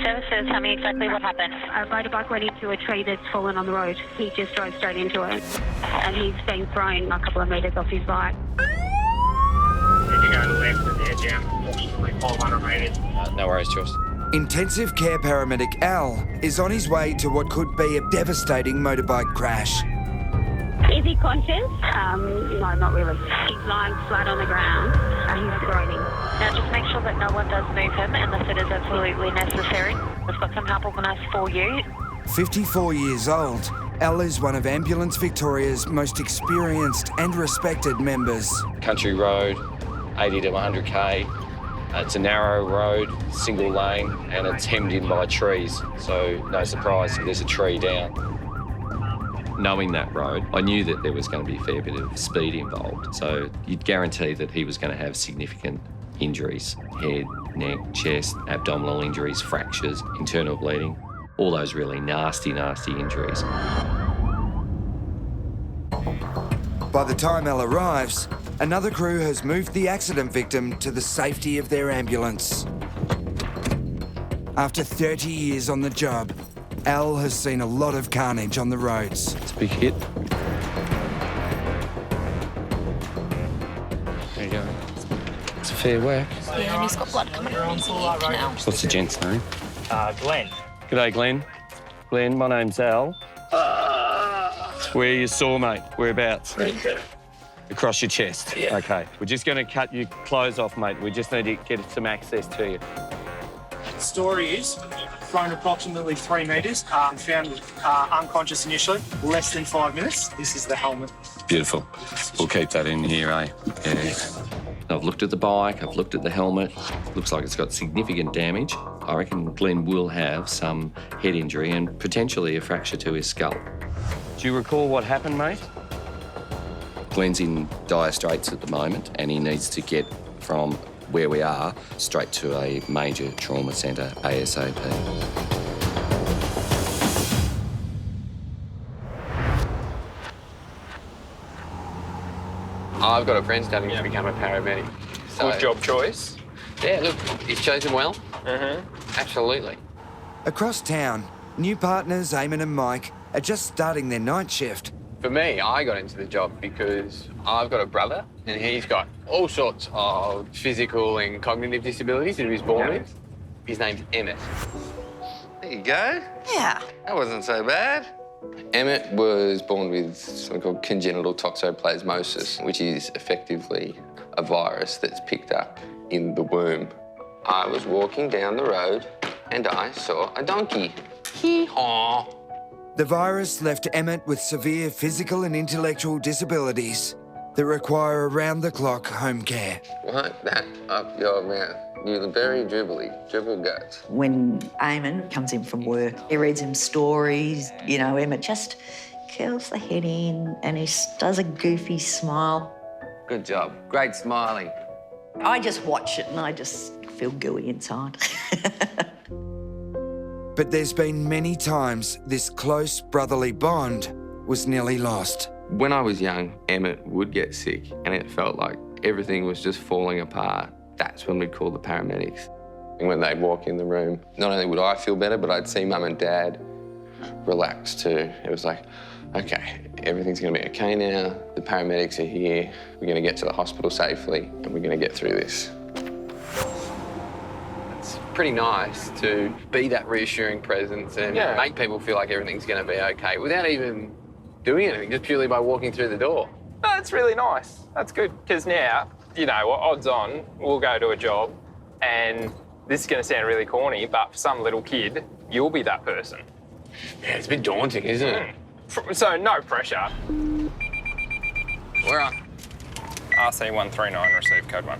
services, tell me exactly what happened. A motorbike went into a tree that's fallen on the road. He just drove straight into it, and he's been thrown a couple of metres off his bike. If you go to the left of the edge, approximately 500 metres. No worries, Jules. Intensive care paramedic Al is on his way to what could be a devastating motorbike crash. Is he conscious? No, not really. He's lying flat on the ground and he's groaning. Now just make sure that no one does move him unless it is absolutely necessary. We've got some help organised for you. 54 years old, Al is one of Ambulance Victoria's most experienced and respected members. Country road, 80 to 100k. It's a narrow road, single lane, and it's hemmed in by trees. So no surprise if there's a tree down. Knowing that road, I knew that there was going to be a fair bit of speed involved. So you'd guarantee that he was going to have significant injuries: head, neck, chest, abdominal injuries, fractures, internal bleeding, all those really nasty injuries. By the time Al arrives, another crew has moved the accident victim to the safety of their ambulance. After 30 years on the job, Al has seen a lot of carnage on the roads. It's a big hit. There you go. It's a fair whack. Yeah, and he's got blood coming out of his ear canal. What's the gent's name? Glenn. G'day, Glenn. Glenn, my name's Al. Where you saw, mate? Whereabouts? Across your chest? Yeah. OK. We're just going to cut your clothes off, mate. We just need to get some access to you. The story is, thrown approximately 3 metres, found unconscious initially, less than 5 minutes. This is the helmet. Beautiful. We'll keep that in here, eh? Yeah. I've looked at the bike, I've looked at the helmet. Looks like it's got significant damage. I reckon Glenn will have some head injury and potentially a fracture to his skull. Do you recall what happened, mate? Glenn's in dire straits at the moment and he needs to get from where we are straight to a major trauma centre ASAP. I've got a friend studying to become a paramedic. So, good job choice. Yeah, look, he's chosen well. Absolutely. Across town, new partners Eamon and Mike are just starting their night shift. For me, I got into the job because I've got a brother and he's got all sorts of physical and cognitive disabilities that he was born with. His name's Emmett. There you go. Yeah. That wasn't so bad. Emmett was born with something called congenital toxoplasmosis, which is effectively a virus that's picked up in the womb. I was walking down the road and I saw a donkey. Hee-haw. The virus left Emmett with severe physical and intellectual disabilities that require around-the-clock home care. Wipe that up your mouth. You very dribbly, dribble guts. When Eamon comes in from work, he reads him stories. You know, Emmett just curls the head in and he does a goofy smile. Good job. Great smiling. I just watch it and I just feel gooey inside. But there's been many times this close brotherly bond was nearly lost. When I was young, Emmett would get sick and it felt like everything was just falling apart. That's when we'd call the paramedics. And when they'd walk in the room, not only would I feel better, but I'd see Mum and Dad relax too. It was like, okay, everything's gonna be okay now. The paramedics are here. We're gonna get to the hospital safely and we're gonna get through this. It's pretty nice to be that reassuring presence and make people feel like everything's gonna be okay without even doing anything, just purely by walking through the door. No, that's really nice. That's good, because now, you know, odds on, we'll go to a job and this is going to sound really corny, but for some little kid, you'll be that person. Yeah, it's a bit daunting, isn't it? So no pressure. We're on. RC139, receive code 1.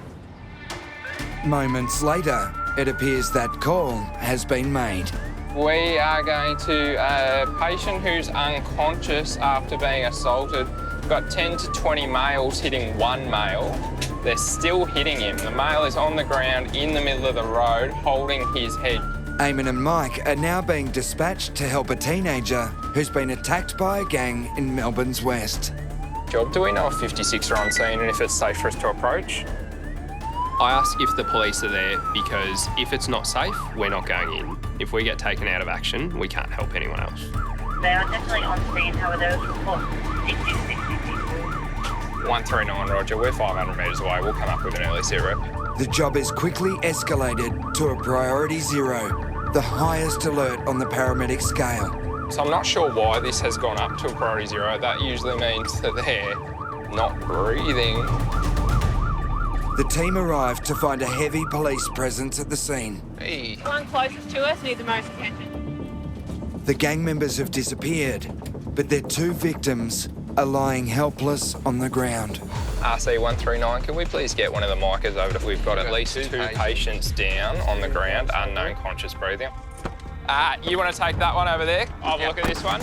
Moments later, it appears that call has been made. We are going to a patient who's unconscious after being assaulted. We've got 10 to 20 males hitting one male. They're still hitting him. The male is on the ground in the middle of the road, holding his head. Eamon and Mike are now being dispatched to help a teenager who's been attacked by a gang in Melbourne's west. Job, do we know if 56 are on scene and if it's safe for us to approach? I ask if the police are there because if it's not safe, we're not going in. If we get taken out of action, we can't help anyone else. They are definitely on scene, however, report 60 people. 139, Roger. We're 500 metres away. We'll come up with an early sit rep. The job is quickly escalated to a priority 0, the highest alert on the paramedic scale. So I'm not sure why this has gone up to a priority 0. That usually means that they're not breathing. The team arrived to find a heavy police presence at the scene. Hey. The one closest to us needs the most attention. The gang members have disappeared, but their 2 victims are lying helpless on the ground. RC139, can we please get one of the micers over to... We've got at least 2 patients down on the ground, unknown conscious breathing. You want to take that one over there? I'll look at this one.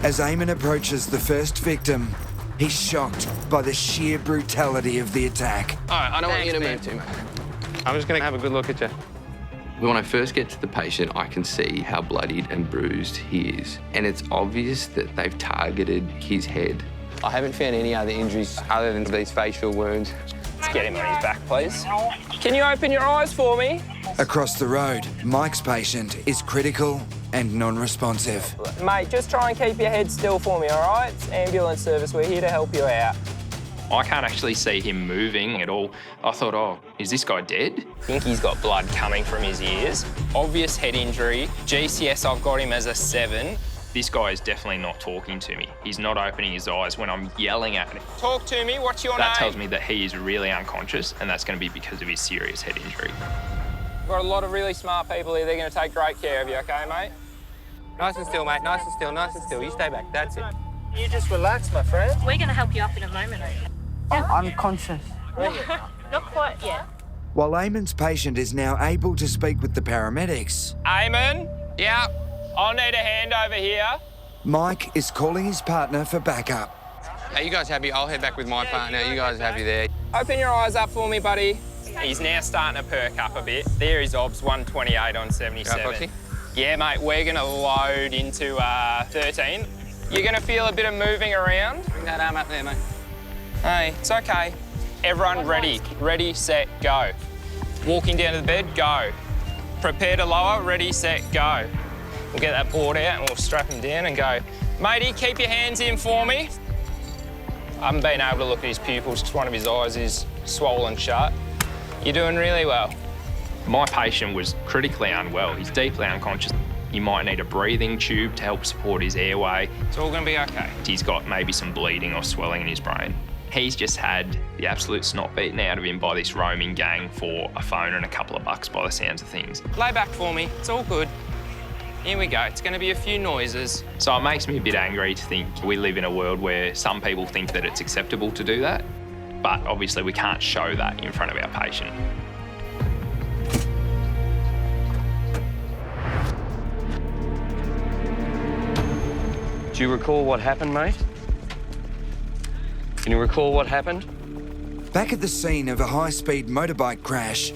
As Eamon approaches the first victim, he's shocked by the sheer brutality of the attack. All right, I don't want you to move too much. I'm just going to have a good look at you. When I first get to the patient, I can see how bloodied and bruised he is. And it's obvious that they've targeted his head. I haven't found any other injuries other than these facial wounds. Let's get him on his back, please. Can you open your eyes for me? Across the road, Mike's patient is critical and non-responsive. Mate, just try and keep your head still for me, all right? It's ambulance service. We're here to help you out. I can't actually see him moving at all. I thought, oh, is this guy dead? I think he's got blood coming from his ears. Obvious head injury. GCS, I've got him as a 7. This guy is definitely not talking to me. He's not opening his eyes when I'm yelling at him. Talk to me, what's your name? That tells me that he is really unconscious, and that's going to be because of his serious head injury. We've got a lot of really smart people here. They're going to take great care of you, okay, mate? Nice and still, mate. Nice and still, nice and still. You stay back. That's it. You just relax, my friend. We're going to help you up in a moment. Unconscious. Not quite yet. While Eamon's patient is now able to speak with the paramedics, Eamon? Yeah? I'll need a hand over here. Mike is calling his partner for backup. Hey, you guys happy? I'll head back with my partner. You guys happy there? Open your eyes up for me, buddy. He's now starting to perk up a bit. There is obs 128 on 77. Right, Foxy? Yeah, mate, we're going to load into 13. You're going to feel a bit of moving around. Bring that arm up there, mate. Hey, it's okay. Everyone ready. Ready, set, go. Walking down to the bed, go. Prepare to lower, ready, set, go. We'll get that board out and we'll strap him down and go. Matey, keep your hands in for me. I haven't been able to look at his pupils because one of his eyes is swollen shut. You're doing really well. My patient was critically unwell. He's deeply unconscious. You might need a breathing tube to help support his airway. It's all going to be okay. He's got maybe some bleeding or swelling in his brain. He's just had the absolute snot beaten out of him by this roaming gang for a phone and a couple of bucks by the sounds of things. Lay back for me. It's all good. Here we go. It's going to be a few noises. So it makes me a bit angry to think we live in a world where some people think that it's acceptable to do that, but obviously we can't show that in front of our patient. Do you recall what happened, mate? Can you recall what happened? Back at the scene of a high-speed motorbike crash,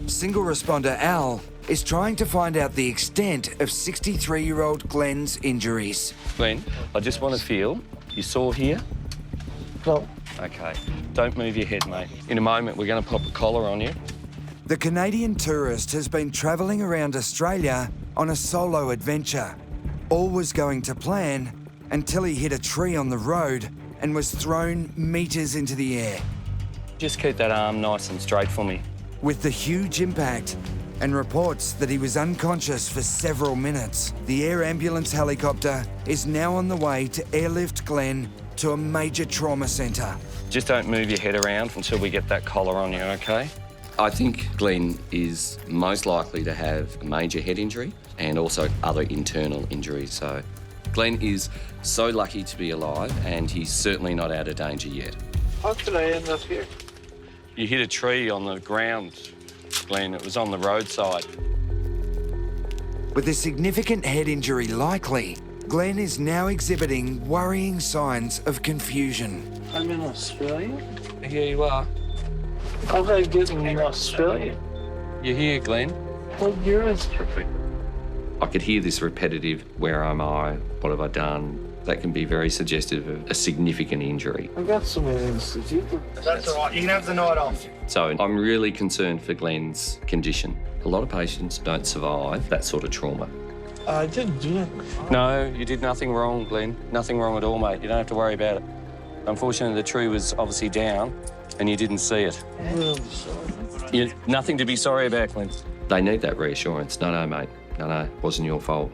single responder Al is trying to find out the extent of 63-year-old Glenn's injuries. Glenn, I just want to feel. You saw here? No. Okay. Don't move your head, mate. In a moment, we're going to pop a collar on you. The Canadian tourist has been travelling around Australia on a solo adventure. All was going to plan until he hit a tree on the road and was thrown metres into the air. Just keep that arm nice and straight for me. With the huge impact and reports that he was unconscious for several minutes, the air ambulance helicopter is now on the way to airlift Glenn to a major trauma centre. Just don't move your head around until we get that collar on you, okay? I think Glenn is most likely to have a major head injury and also other internal injuries. So Glenn is so lucky to be alive and he's certainly not out of danger yet. How did I end up here? You hit a tree on the ground, Glenn. It was on the roadside. With a significant head injury likely, Glenn is now exhibiting worrying signs of confusion. I'm in Australia? Here you are. How did I get in Australia? You're here, Glenn. What year is it? I could hear this repetitive, where am I? What have I done? That can be very suggestive of a significant injury. I got some anaesthetic. That's all right. You can have the night off. So I'm really concerned for Glenn's condition. A lot of patients don't survive that sort of trauma. I didn't do it. No, you did nothing wrong, Glenn. Nothing wrong at all, mate. You don't have to worry about it. Unfortunately, the tree was obviously down and you didn't see it. Nothing to be sorry about, Glenn. They need that reassurance. No, mate. No, it wasn't your fault.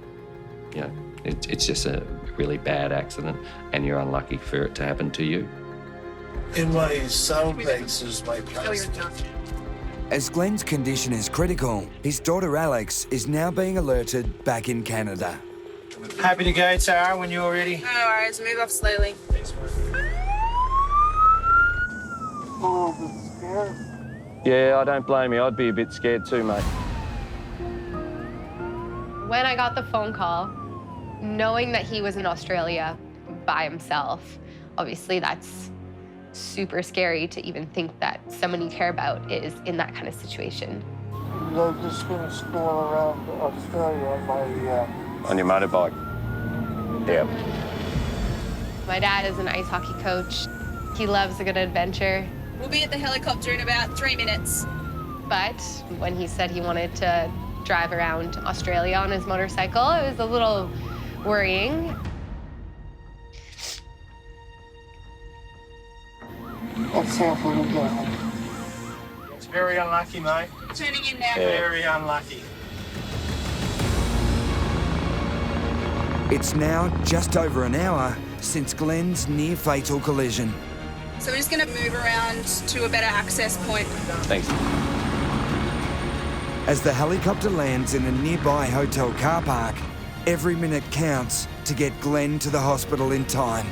You know, it's just a really bad accident and you're unlucky for it to happen to you. In my saddlebags is my plastic. As Glenn's condition is critical, his daughter Alex is now being alerted back in Canada. Happy to go, Tara, when you're ready. No worries, move off slowly. Oh, scared. Yeah, I don't blame you. I'd be a bit scared too, mate. When I got the phone call, knowing that he was in Australia by himself, obviously that's super scary to even think that someone you care about is in that kind of situation. They're just going to stroll around Australia On your motorbike? Yeah. My dad is an ice hockey coach. He loves a good adventure. We'll be at the helicopter in about 3 minutes. But when he said he wanted to drive around Australia on his motorcycle, it was a little worrying. It's very unlucky, mate. Turning in now. Very unlucky. It's now just over an hour since Glenn's near-fatal collision. So we're just going to move around to a better access point. Thanks. As the helicopter lands in a nearby hotel car park, every minute counts to get Glenn to the hospital in time.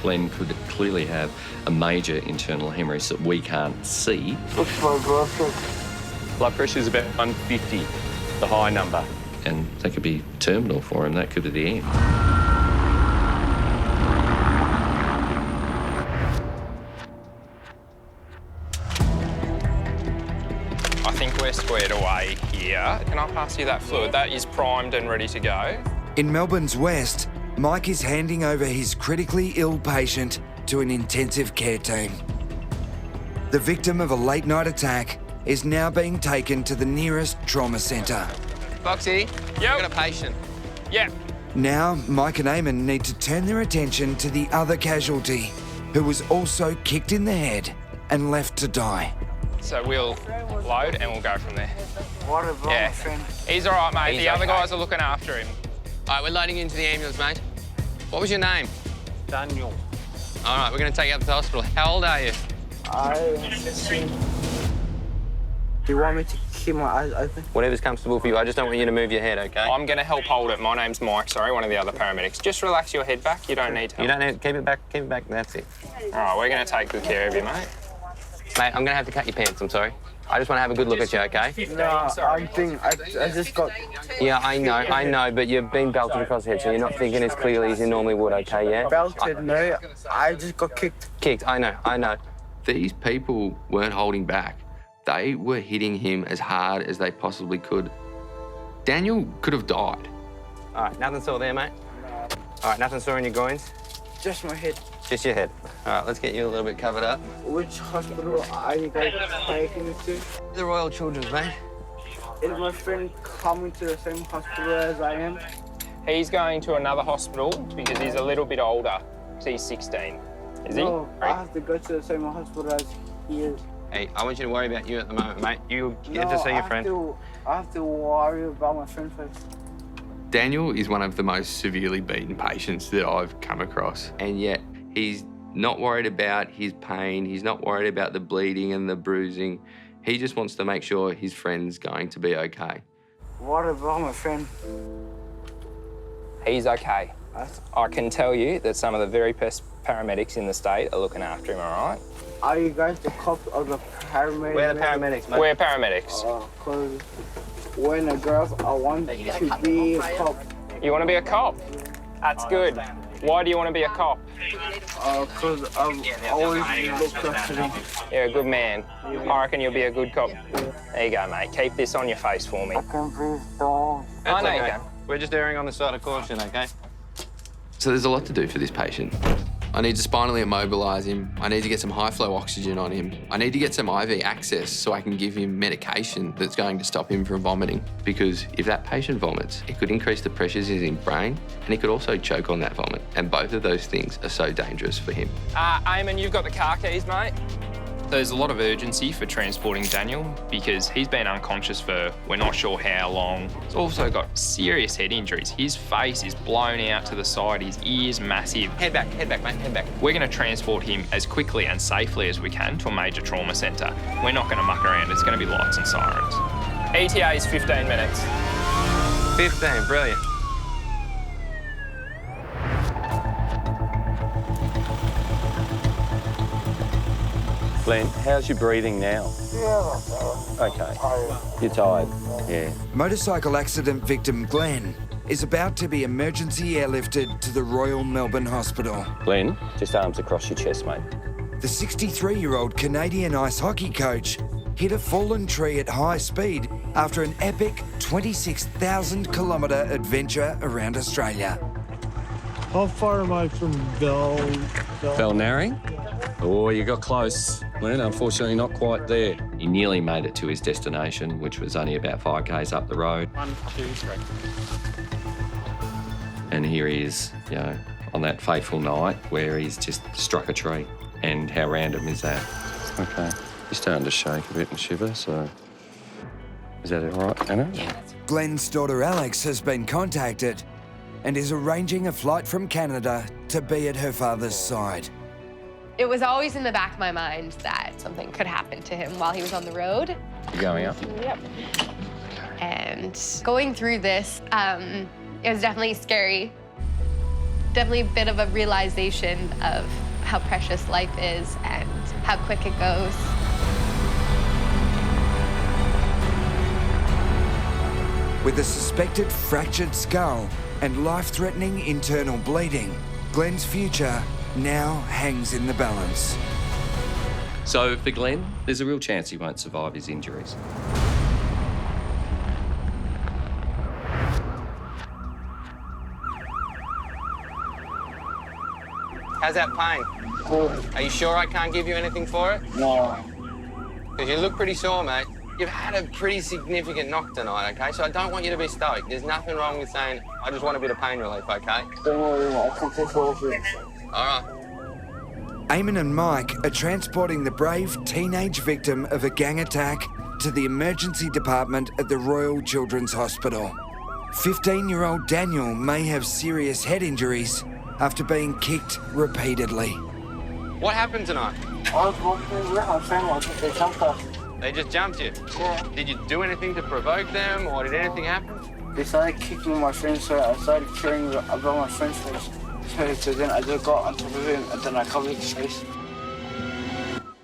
Glenn could clearly have a major internal hemorrhage that we can't see. What's my blood pressure? Blood pressure is about 150, the high number. And that could be terminal for him. That could be the end. I think we're squared away here. Can I pass you that fluid? That is primed and ready to go. In Melbourne's west, Mike is handing over his critically ill patient to an intensive care team. The victim of a late-night attack is now being taken to the nearest trauma centre. Foxy, Yep. I've got a patient. Yeah. Now, Mike and Eamon need to turn their attention to the other casualty, who was also kicked in the head and left to die. So we'll load and we'll go from there. What a Yeah. He's all right, mate. He's the other okay. guys are looking after him. All right, we're loading into the ambulance, mate. What was your name? Daniel. All right, we're going to take you up to the hospital. How old are you? Do you want me to keep my eyes open? Whatever's comfortable for you. I just don't want you to move your head, okay? I'm going to help hold it. My name's Mike, sorry, one of the other paramedics. Just relax your head back. You don't need to. You don't need to keep it back. Keep it back. That's it. All right, we're going to take good care of you, mate. Mate, I'm going to have to cut your pants. I'm sorry. I just want to have a good look at you, okay? No, I just got... Yeah, I know, but you've been belted across the head, so you're not thinking as clearly as you normally would, okay, yeah? Belted, no. I just got kicked. Kicked, I know. These people weren't holding back. They were hitting him as hard as they possibly could. Daniel could have died. All right, nothing sore there, mate? All right, nothing sore in your groins? Just my head. Just your head. All right, let's get you a little bit covered up. Which hospital are you guys taking me to? The Royal Children's, mate. Is my friend coming to the same hospital as I am? He's going to another hospital because he's a little bit older. So he's 16. Is he? No, I have to go to the same hospital as he is. Hey, I want you to worry about you at the moment, mate. You get to see your friend. I have to worry about my friend first. Daniel is one of the most severely beaten patients that I've come across, and yet he's not worried about his pain. He's not worried about the bleeding and the bruising. He just wants to make sure his friend's going to be okay. What about my friend? He's okay. I can tell you that some of the very best paramedics in the state are looking after him, all right? Are you guys the cops or the paramedics? We're the paramedics, mate. We're paramedics. Because when a girl, I want to be a cop. You want to be a cop? That's good. Why do you want to be a cop? Because I've always looked up to them. You're a good man. I reckon you'll be a good cop. There you go, mate. Keep this on your face for me. I can breathe down. I know you can. We're just erring on the side of caution, okay? So there's a lot to do for this patient. I need to spinally immobilise him. I need to get some high-flow oxygen on him. I need to get some IV access so I can give him medication that's going to stop him from vomiting. Because if that patient vomits, it could increase the pressures in his brain and he could also choke on that vomit. And both of those things are so dangerous for him. Eamon, you've got the car keys, mate. There's a lot of urgency for transporting Daniel because he's been unconscious for we're not sure how long. He's also got serious head injuries. His face is blown out to the side, his ear's massive. Head back, mate, head back. We're going to transport him as quickly and safely as we can to a major trauma centre. We're not going to muck around, it's going to be lights and sirens. ETA is 15 minutes. 15, brilliant. Glenn, how's your breathing now? Yeah, Okay. You're tired? Yeah. Motorcycle accident victim Glenn is about to be emergency airlifted to the Royal Melbourne Hospital. Glenn, just arms across your chest, mate. The 63-year-old Canadian ice hockey coach hit a fallen tree at high speed after an epic 26,000-kilometre adventure around Australia. How far am I from Belnary? Oh, you got close. Glenn, unfortunately not quite there. He nearly made it to his destination, which was only about 5 k's up the road. 1, 2, 3. And here he is, you know, on that fateful night where he's just struck a tree. And how random is that? Okay. He's starting to shake a bit and shiver, so... Is that all right, Anna? Yeah. Glenn's daughter Alex has been contacted and is arranging a flight from Canada to be at her father's side. It was always in the back of my mind that something could happen to him while he was on the road. You going up? Yep. And going through this, it was definitely scary. Definitely a bit of a realization of how precious life is and how quick it goes. With a suspected fractured skull and life-threatening internal bleeding, Glenn's future now hangs in the balance. So for Glenn, there's a real chance he won't survive his injuries. How's that pain? Are you sure I can't give you anything for it? No. Because you look pretty sore, mate. You've had a pretty significant knock tonight, okay? So I don't want you to be stoic. There's nothing wrong with saying, I just want a bit of pain relief, okay? Don't worry, I can take over it. All right. Eamon and Mike are transporting the brave teenage victim of a gang attack to the emergency department at the Royal Children's Hospital. 15-year-old Daniel may have serious head injuries after being kicked repeatedly. What happened tonight? I was walking with my friend, they jumped us. They just jumped you? Yeah. Did you do anything to provoke them, or did anything happen? They started kicking my friend, so I started carrying above my friend's face. So then I just got on top of him, and then I covered his face.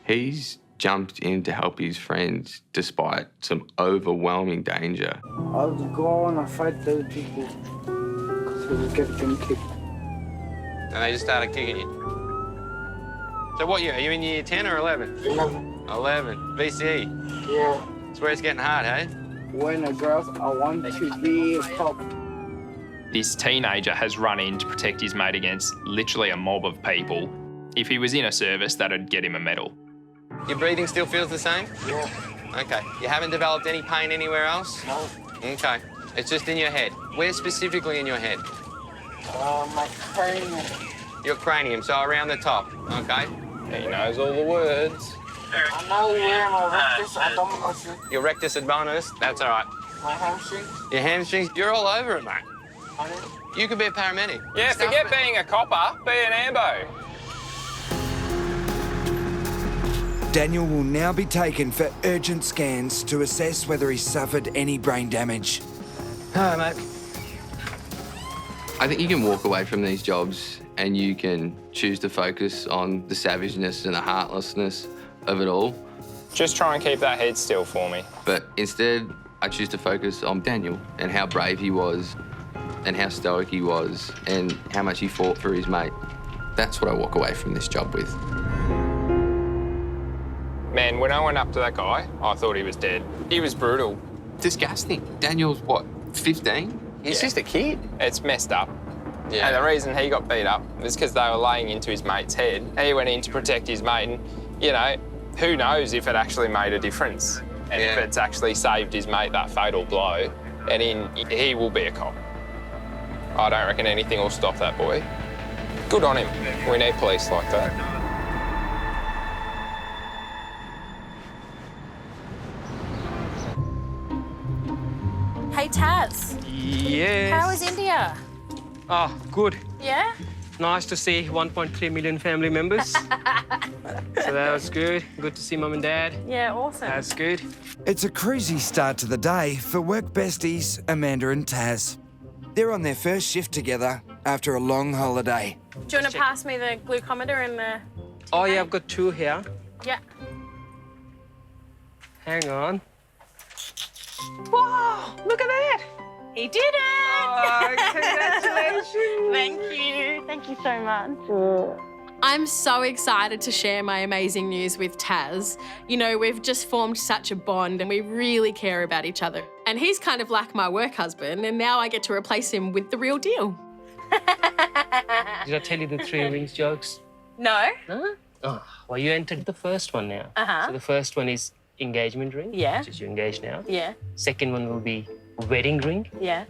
He's jumped in to help his friends despite some overwhelming danger. I would go on and fight those people because we were getting kicked. And they just started kicking you. So what year? Are you in year 10 or 11? 11. VCE? Yeah. That's where it's getting hard, hey? When a girl, I want to be a cop. This teenager has run in to protect his mate against literally a mob of people. If he was in a service, that'd get him a medal. Your breathing still feels the same? Yeah. Okay. You haven't developed any pain anywhere else? No. Okay. It's just in your head. Where specifically in your head? My cranium. Your cranium, so around the top, okay? He knows all the words. I know where my rectus abdominis. Your rectus abdominis, that's all right. My hamstring. Your hamstrings, you're all over it, mate. You could be a paramedic. Yeah, forget being a copper, be an ambo. Daniel will now be taken for urgent scans to assess whether he suffered any brain damage. Hi, mate. I think you can walk away from these jobs and you can choose to focus on the savageness and the heartlessness of it all. Just try and keep that head still for me. But instead, I choose to focus on Daniel and how brave he was and how stoic he was and how much he fought for his mate. That's what I walk away from this job with. Man, when I went up to that guy, I thought he was dead. He was brutal. Disgusting. Daniel's, what, 15? He's just a kid. It's messed up. Yeah. And the reason he got beat up was because they were laying into his mate's head. He went in to protect his mate, and, you know, who knows if it actually made a difference and if it's actually saved his mate that fatal blow. And he will be a cop. I don't reckon anything will stop that boy. Good on him. We need police like that. Hey, Taz. Yes. How is India? Oh, good. Yeah? Nice to see 1.3 million family members. So that was good. Good to see Mum and Dad. Yeah, awesome. That's good. It's a cruisy start to the day for work besties Amanda and Taz. They're on their first shift together after a long holiday. Do you want to pass me the glucometer and the... Oh, yeah, I've got 2 here. Yeah. Hang on. Whoa, look at that. He did it! Oh, congratulations. Thank you. Thank you so much. I'm so excited to share my amazing news with Taz. You know, we've just formed such a bond and we really care about each other. And he's kind of like my work husband, and now I get to replace him with the real deal. Did I tell you the 3 rings jokes? No. No? Oh, well, you entered the first one now. Uh-huh. So the first one is engagement ring, Yeah. which is you're engaged now. Yeah. Second one will be wedding ring, Yeah.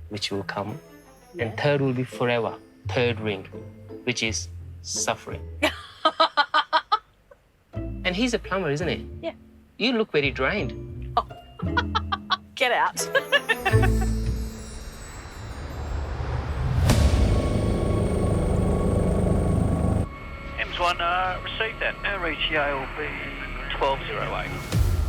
which will come. And third will be forever, 3rd ring, which is suffering. And he's a plumber, isn't he? Yeah. You look very drained. Oh. Get out. M1, received that. Our ETA will be 1208.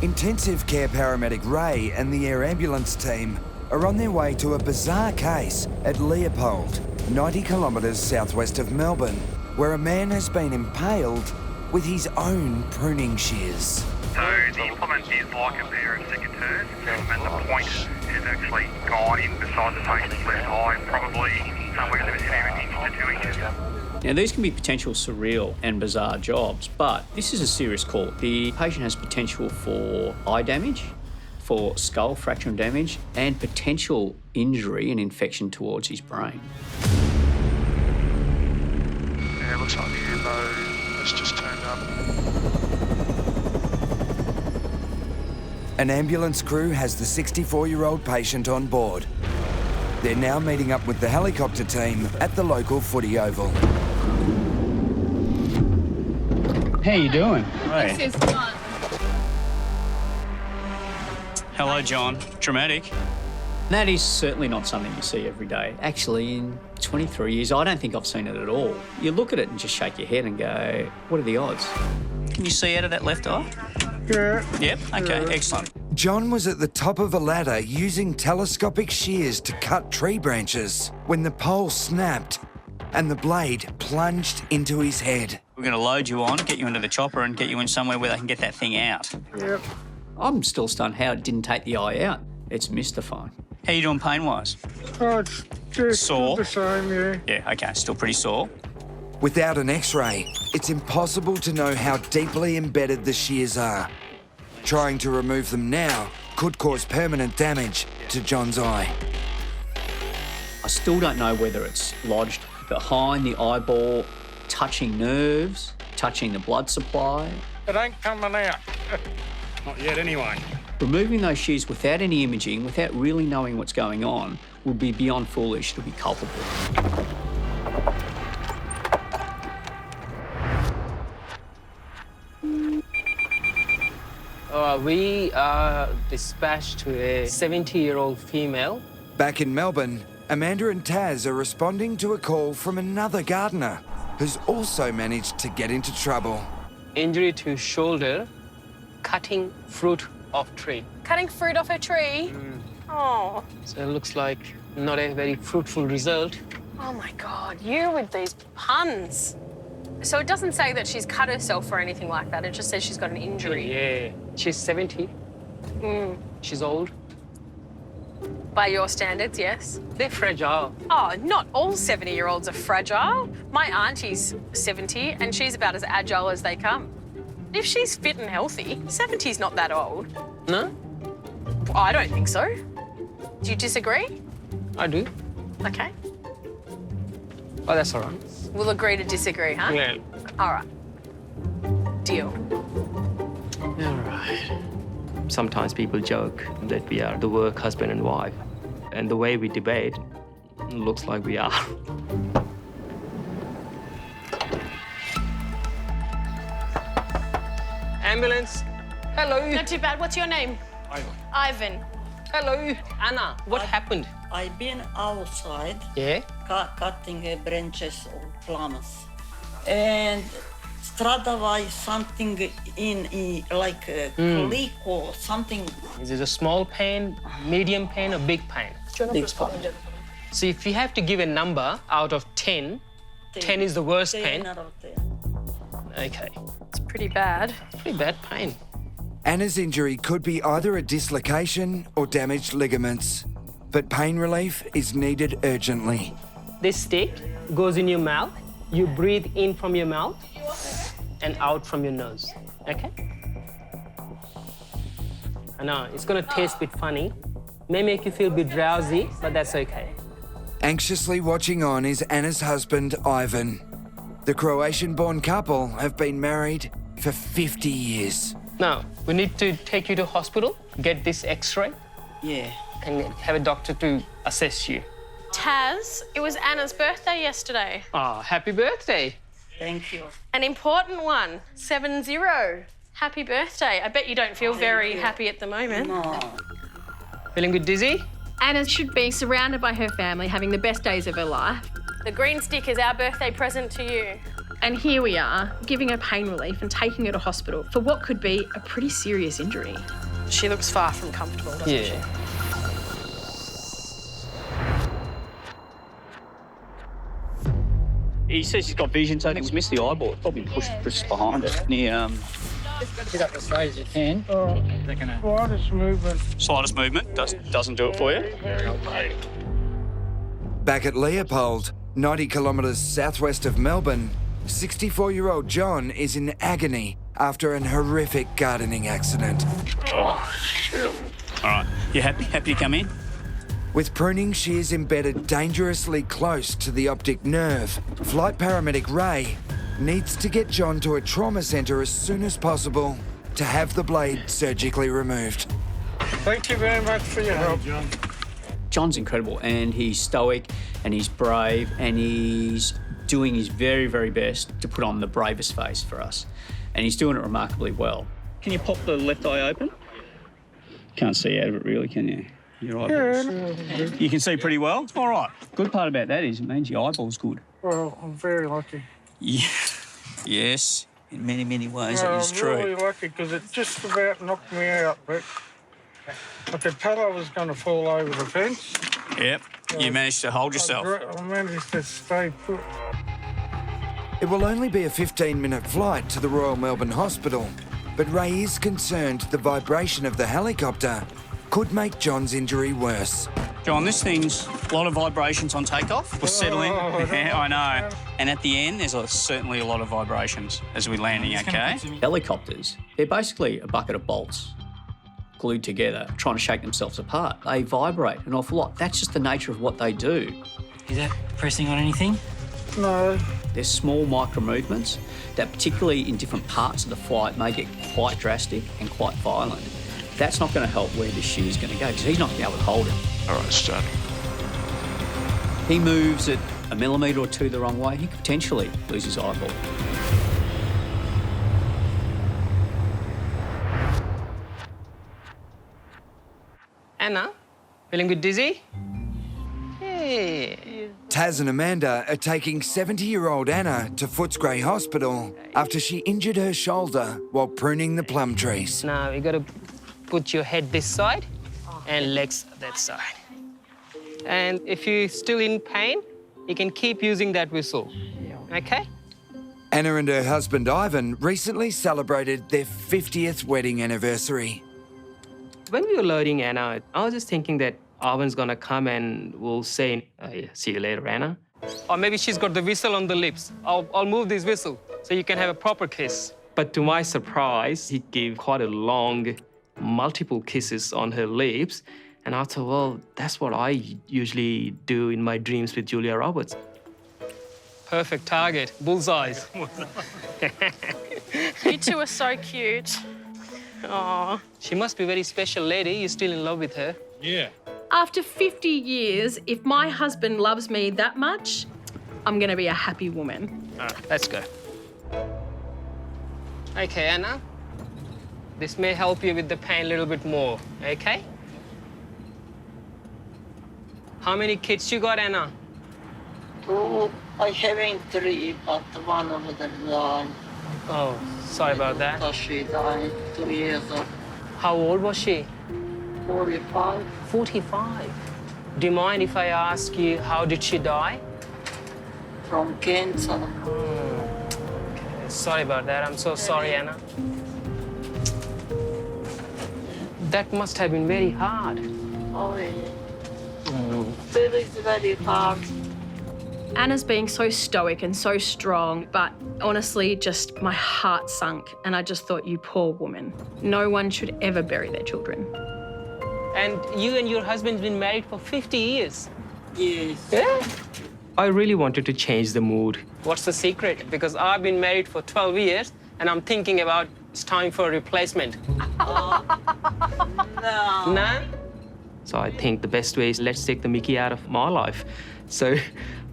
Intensive Care Paramedic Ray and the air ambulance team are on their way to a bizarre case at Leopold, 90 kilometres southwest of Melbourne, where a man has been impaled with his own pruning shears. So the implement is like a pair of secateurs, and the point has actually gone in beside the patient's left eye, probably somewhere in the vicinity of 1 to 2 inches. Now, these can be potential surreal and bizarre jobs, but this is a serious call. The patient has potential for eye damage, for skull fracture and damage, and potential injury and infection towards his brain. Yeah, it looks like the ambo has just turned up. An ambulance crew has the 64-year-old patient on board. They're now meeting up with the helicopter team at the local footy oval. How you doing? This is fun. Hello, John. Dramatic. That is certainly not something you see every day. Actually, in 23 years, I don't think I've seen it at all. You look at it and just shake your head and go, what are the odds? Can you see out of that left eye? Yeah. Yep, okay, excellent. John was at the top of a ladder using telescopic shears to cut tree branches when the pole snapped and the blade plunged into his head. We're going to load you on, get you into the chopper and get you in somewhere where they can get that thing out. Yep. I'm still stunned how it didn't take the eye out. It's mystifying. How you doing pain-wise? Oh, it's just Sore? the same, yeah. Yeah, okay, still pretty sore. Without an X-ray, it's impossible to know how deeply embedded the shears are. Trying to remove them now could cause permanent damage to John's eye. I still don't know whether it's lodged behind the eyeball, touching nerves, touching the blood supply. It ain't coming out. Not yet, anyway. Removing those shears without any imaging, without really knowing what's going on, would be beyond foolish to be culpable. We are dispatched to a 70-year-old female. Back in Melbourne, Amanda and Taz are responding to a call from another gardener who's also managed to get into trouble. Injury to shoulder, cutting fruit off tree. Cutting fruit off a tree? Oh. So it looks like not a very fruitful result. Oh, my God. You with these puns. So it doesn't say that she's cut herself or anything like that. It just says she's got an injury. Yeah. She's 70. She's old. By your standards, yes. They're fragile. Oh, not all 70-year-olds are fragile. My auntie's 70 and she's about as agile as they come. If she's fit and healthy, 70's not that old. No? I don't think so. Do you disagree? I do. Okay. Oh, that's all right. We'll agree to disagree, huh? Yeah. All right. Deal. All right. Sometimes people joke that we are the work husband and wife. And the way we debate, looks like we are. Ambulance. Hello. Not too bad. What's your name? Ivan. Hello. Anna, what happened? I've been outside Yeah? cutting branches of plums. And straight away something in like a click or something. Is it a small pain, medium pain, or big pain? Big pain. So if you have to give a number out of 10, 10 is the worst 10 pain. out of 10. Okay. It's pretty bad. Pretty bad pain. Anna's injury could be either a dislocation or damaged ligaments, but pain relief is needed urgently. This stick goes in your mouth. You breathe in from your mouth and out from your nose, okay? I know, it's gonna taste a bit funny. May make you feel a bit drowsy, but that's okay. Anxiously watching on is Anna's husband, Ivan. The Croatian-born couple have been married for 50 years. Now, we need to take you to hospital, get this x-ray. Yeah. And have a doctor to assess you. Taz, it was Anna's birthday yesterday. Oh, happy birthday. Thank you. An important one, 7-0. Happy birthday. I bet you don't feel very happy at the moment. No. Feeling a bit dizzy? Anna should be surrounded by her family, having the best days of her life. The green stick is our birthday present to you. And here we are, giving her pain relief and taking her to hospital for what could be a pretty serious injury. She looks far from comfortable, doesn't she? He says he's got vision, so he's missed the eyeball. Probably pushed behind it. Get up as far as you can. Slightest movement. Slightest movement doesn't do it for you. Back at Leopold, 90 kilometres southwest of Melbourne, 64-year-old John is in agony after an horrific gardening accident. Oh, shit. All right, you happy to come in? With pruning shears embedded dangerously close to the optic nerve, Flight Paramedic Ray needs to get John to a trauma centre as soon as possible to have the blade surgically removed. Thank you very much for your help, John. John's incredible, and he's stoic, and he's brave, and he's doing his very, very best to put on the bravest face for us. And he's doing it remarkably well. Can you pop the left eye open? Can't see out of it really, can you? Your eyeballs. Yeah. You can see pretty well? All right. Good part about that is it means your eyeball's good. Well, I'm very lucky. Yeah. Yes, in many, many ways it is true. I'm really lucky because it just about knocked me out, but I could tell I was going to fall over the fence. Yep, you managed to hold yourself. I managed to stay put. It will only be a 15-minute flight to the Royal Melbourne Hospital, but Ray is concerned the vibration of the helicopter could make John's injury worse. John, this thing's a lot of vibrations on takeoff. We're settling. Yeah, I know. And at the end, there's certainly a lot of vibrations as we're landing, okay? Helicopters, they're basically a bucket of bolts glued together, trying to shake themselves apart. They vibrate an awful lot. That's just the nature of what they do. Is that pressing on anything? No. There's small micro movements that, particularly in different parts of the flight, may get quite drastic and quite violent. That's not going to help where this shear's going to go because he's not going to be able to hold it. All right, start. He moves it a millimetre or two the wrong way, he could potentially lose his eyeball. Anna, feeling a bit dizzy? Hey. Taz and Amanda are taking 70-year-old Anna to Footscray Hospital after she injured her shoulder while pruning the plum trees. Now you got to put your head this side and legs that side. And if you're still in pain, you can keep using that whistle, okay? Anna and her husband Ivan recently celebrated their 50th wedding anniversary. When we were loading Anna, I was just thinking that Ivan's gonna come and we'll say, see you later, Anna. Or maybe she's got the whistle on the lips. I'll move this whistle so you can have a proper kiss. But to my surprise, he gave quite a long, multiple kisses on her lips. And I thought, well, that's what I usually do in my dreams with Julia Roberts. Perfect target. Bullseyes. You two are so cute. Aww. She must be a very special lady. You're still in love with her. Yeah. After 50 years, if my husband loves me that much, I'm going to be a happy woman. All right, let's go. Okay, Anna. This may help you with the pain a little bit more, okay? How many kids you got, Anna? Two. I having three, but one of them died. Oh, sorry about that. So she died 2 years old. How old was she? 45. 45. Do you mind if I ask you how did she die? From cancer. Okay. Sorry about that. I'm so sorry, Anna. That must have been very hard. Oh, yeah. Very hard. Anna's being so stoic and so strong, but honestly, just my heart sunk, and I just thought, you poor woman. No one should ever bury their children. And you and your husband's been married for 50 years. Yes. Yeah? I really wanted to change the mood. What's the secret? Because I've been married for 12 years, and I'm thinking about it's time for a replacement. No. Nah? So I think the best way is let's take the mickey out of my life. So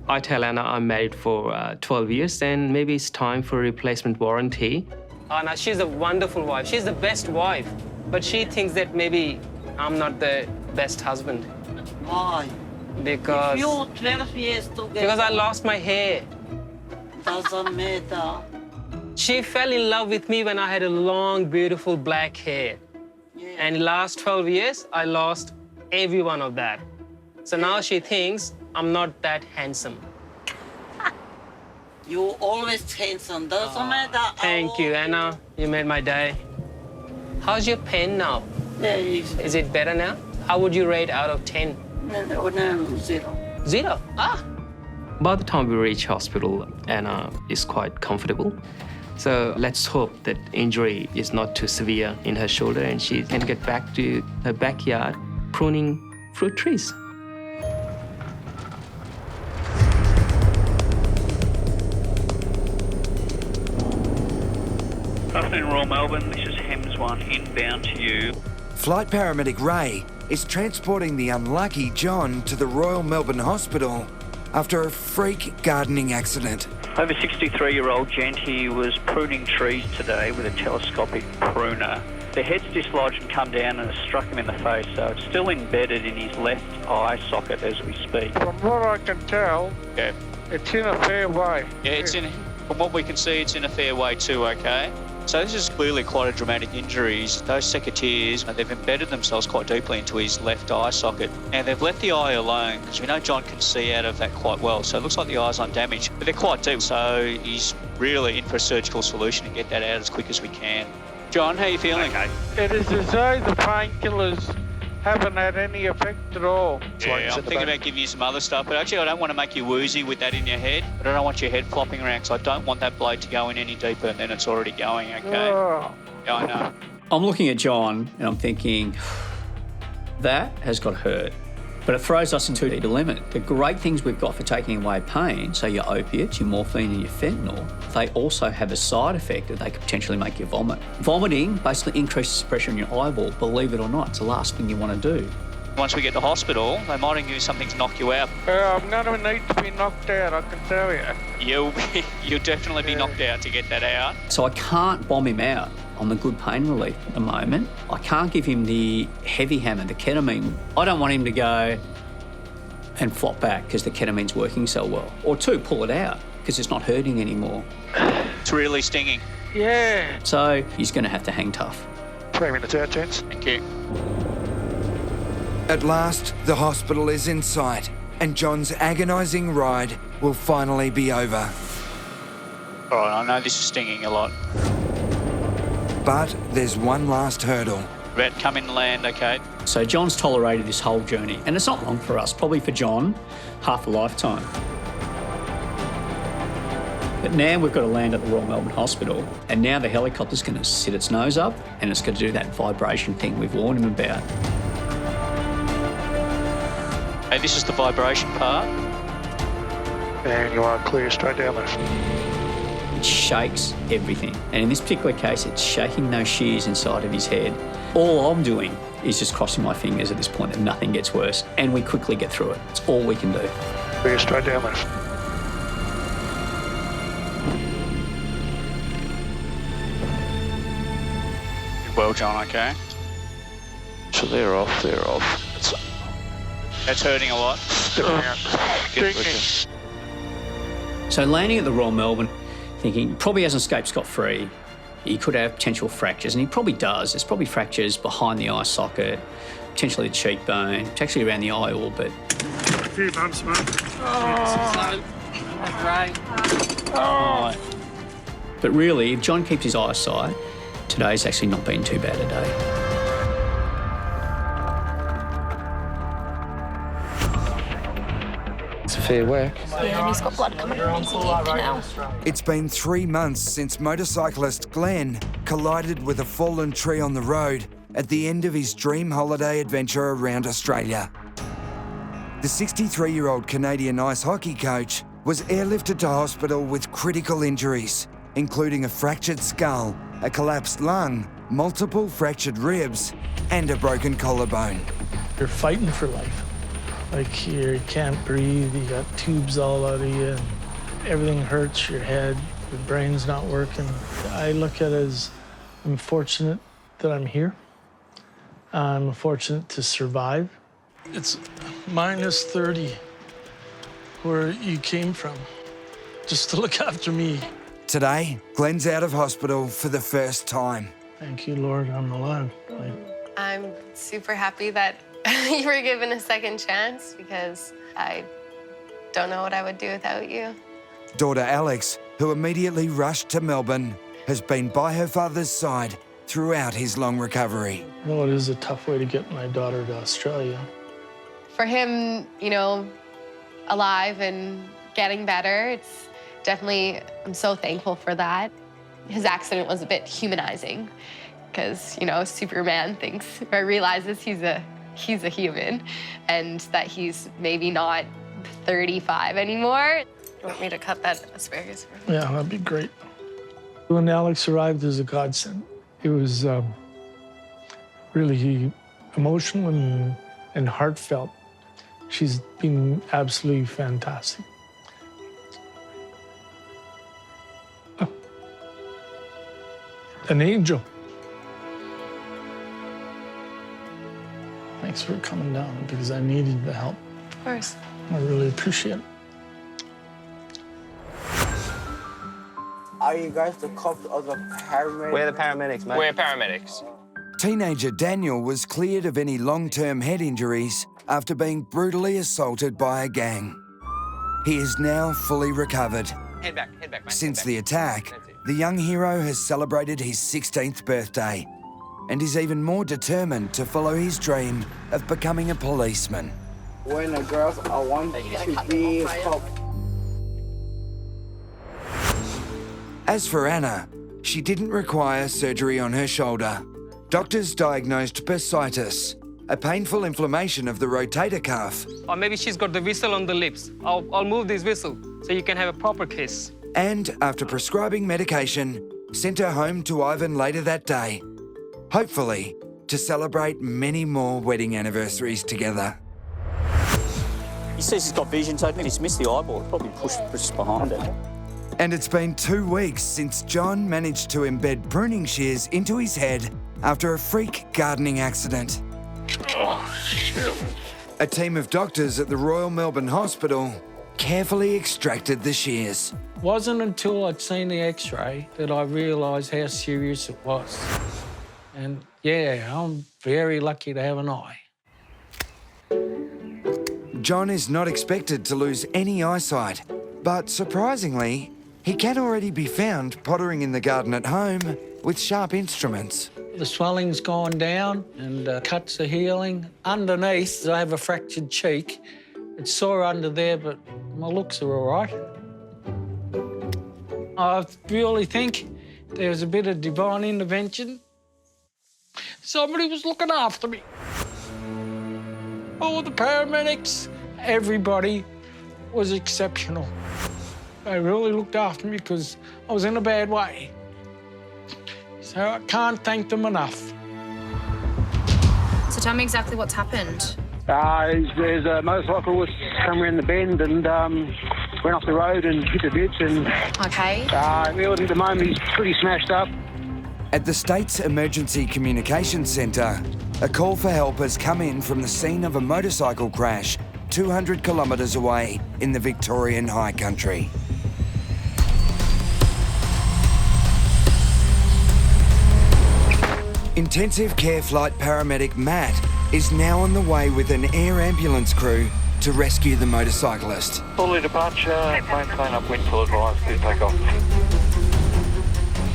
I tell Anna I'm married for 12 years and maybe it's time for a replacement warranty. Anna, she's a wonderful wife. She's the best wife. But she thinks that maybe I'm not the best husband. Why? Because... If you 12 years together... Because I lost my hair. Doesn't matter. She fell in love with me when I had a long, beautiful black hair. Yeah. And in the last 12 years, I lost every one of that. So now she thinks I'm not that handsome. You always handsome. Doesn't matter. Thank you, Anna. You made my day. How's your pain now? Yeah, is it better now? How would you rate out of 10? No, 0. 0? Ah! By the time we reach hospital, Anna is quite comfortable. So let's hope that injury is not too severe in her shoulder and she can get back to her backyard pruning fruit trees. Afternoon, Royal Melbourne. This is Hems 1 inbound to you. Flight Paramedic Ray is transporting the unlucky John to the Royal Melbourne Hospital after a freak gardening accident. Over 63-year-old gent, he was pruning trees today with a telescopic pruner. The head's dislodged and come down and has struck him in the face, so it's still embedded in his left eye socket as we speak. From what I can tell, it's in a fair way. Yeah, it's in. From what we can see, it's in a fair way too, okay? So this is clearly quite a dramatic injury. Those secateurs, they've embedded themselves quite deeply into his left eye socket, and they've left the eye alone because we know John can see out of that quite well. So it looks like the eye's undamaged, but they're quite deep. So he's really in for a surgical solution to get that out as quick as we can. John, how are you feeling? Okay. It is as though the painkillers haven't had any effect at all. Yeah, I'm thinking about giving you some other stuff, but actually I don't want to make you woozy with that in your head, but I don't want your head flopping around because I don't want that blade to go in any deeper than it's already going, okay? Oh. Yeah, I know. I'm looking at John and I'm thinking, that has got hurt. But it throws us into the dilemma. The great things we've got for taking away pain, so your opiates, your morphine and your fentanyl, they also have a side effect that they could potentially make you vomit. Vomiting basically increases pressure in your eyeball. Believe it or not, it's the last thing you want to do. Once we get to hospital, they might give you something to knock you out. I'm going to need to be knocked out, I can tell you. You'll definitely be knocked out to get that out. So I can't bomb him out on the good pain relief at the moment. I can't give him the heavy hammer, the ketamine. I don't want him to go and flop back because the ketamine's working so well. Or two, pull it out because it's not hurting anymore. It's really stinging. Yeah. So he's going to have to hang tough. 3 minutes out, gents. Thank you. At last, the hospital is in sight and John's agonising ride will finally be over. All right, I know this is stinging a lot. But there's one last hurdle. About to come in and land, okay? So John's tolerated this whole journey, and it's not long for us, probably for John, half a lifetime. But now we've got to land at the Royal Melbourne Hospital, and now the helicopter's going to sit its nose up, and it's going to do that vibration thing we've warned him about. Hey, this is the vibration part. And you want to clear straight down left. It shakes everything. And in this particular case, it's shaking those shears inside of his head. All I'm doing is just crossing my fingers at this point that nothing gets worse, and we quickly get through it. It's all we can do. Clear straight down left. Well, John, okay? So they're off, they're off. That's hurting a lot. So landing at the Royal Melbourne, thinking probably hasn't escaped scot-free. He could have potential fractures, and he probably does. There's probably fractures behind the eye socket, potentially the cheekbone, potentially around the eye orbit. A few bumps, mate. That's right. Oh. But really, if John keeps his eyesight, today's actually not been too bad a day. It's fair work. Yeah, and he's got blood coming from his ear now. It's been 3 months since motorcyclist Glenn collided with a fallen tree on the road at the end of his dream holiday adventure around Australia. The 63-year-old Canadian ice hockey coach was airlifted to hospital with critical injuries, including a fractured skull, a collapsed lung, multiple fractured ribs, and a broken collarbone. You're fighting for life. Like, you can't breathe, you got tubes all out of you, and everything hurts, your head, your brain's not working. I look at it as I'm fortunate that I'm here. I'm fortunate to survive. It's minus 30 where you came from, just to look after me. Today, Glenn's out of hospital for the first time. Thank you, Lord, I'm alive. I'm super happy that you were given a second chance, because I don't know what I would do without you. Daughter Alex, who immediately rushed to Melbourne, has been by her father's side throughout his long recovery. Well, it is a tough way to get my daughter to Australia. For him, you know, alive and getting better, it's definitely, I'm so thankful for that. His accident was a bit humanizing, because, you know, Superman thinks, or realizes he's a human, and that he's maybe not 35 anymore. You want me to cut that asparagus for him? Yeah, that'd be great. When Alex arrived, it was a godsend. It was really emotional and heartfelt. She's been absolutely fantastic. An angel. Thanks for coming down, because I needed the help. Of course. I really appreciate it. Are you guys the cops or the paramedics? We're the paramedics, mate. We're paramedics. Teenager Daniel was cleared of any long-term head injuries after being brutally assaulted by a gang. He is now fully recovered. Head back, mate. Since the attack, the young hero has celebrated his 16th birthday and is even more determined to follow his dream of becoming a policeman. When a girl, I want to be a cop. As for Anna, she didn't require surgery on her shoulder. Doctors diagnosed bursitis, a painful inflammation of the rotator cuff. Or maybe she's got the whistle on the lips. I'll move this whistle so you can have a proper kiss. And after prescribing medication, sent her home to Ivan later that day, hopefully to celebrate many more wedding anniversaries together. He says he's got vision, so I think he's missed the eyeball. Probably pushed behind it. And it's been 2 weeks since John managed to embed pruning shears into his head after a freak gardening accident. Oh, shit. A team of doctors at the Royal Melbourne Hospital carefully extracted the shears. Wasn't until I'd seen the x-ray that I realised how serious it was. And yeah, I'm very lucky to have an eye. John is not expected to lose any eyesight, but surprisingly, he can already be found pottering in the garden at home with sharp instruments. The swelling's gone down and cuts are healing. Underneath, I have a fractured cheek. It's sore under there, but my looks are all right. I really think there was a bit of divine intervention. Somebody was looking after me. Oh, the paramedics, everybody was exceptional. They really looked after me because I was in a bad way. So I can't thank them enough. So tell me exactly what's happened. There's a motorcyclist come around the bend and went off the road and hit the ditch. And Okay. at the moment he's pretty smashed up. At the state's Emergency Communications Centre, a call for help has come in from the scene of a motorcycle crash 200 kilometres away in the Victorian High Country. Intensive care flight paramedic Matt is now on the way with an air ambulance crew to rescue the motorcyclist. Fully departure, maintain up wind full advice, clear takeoff.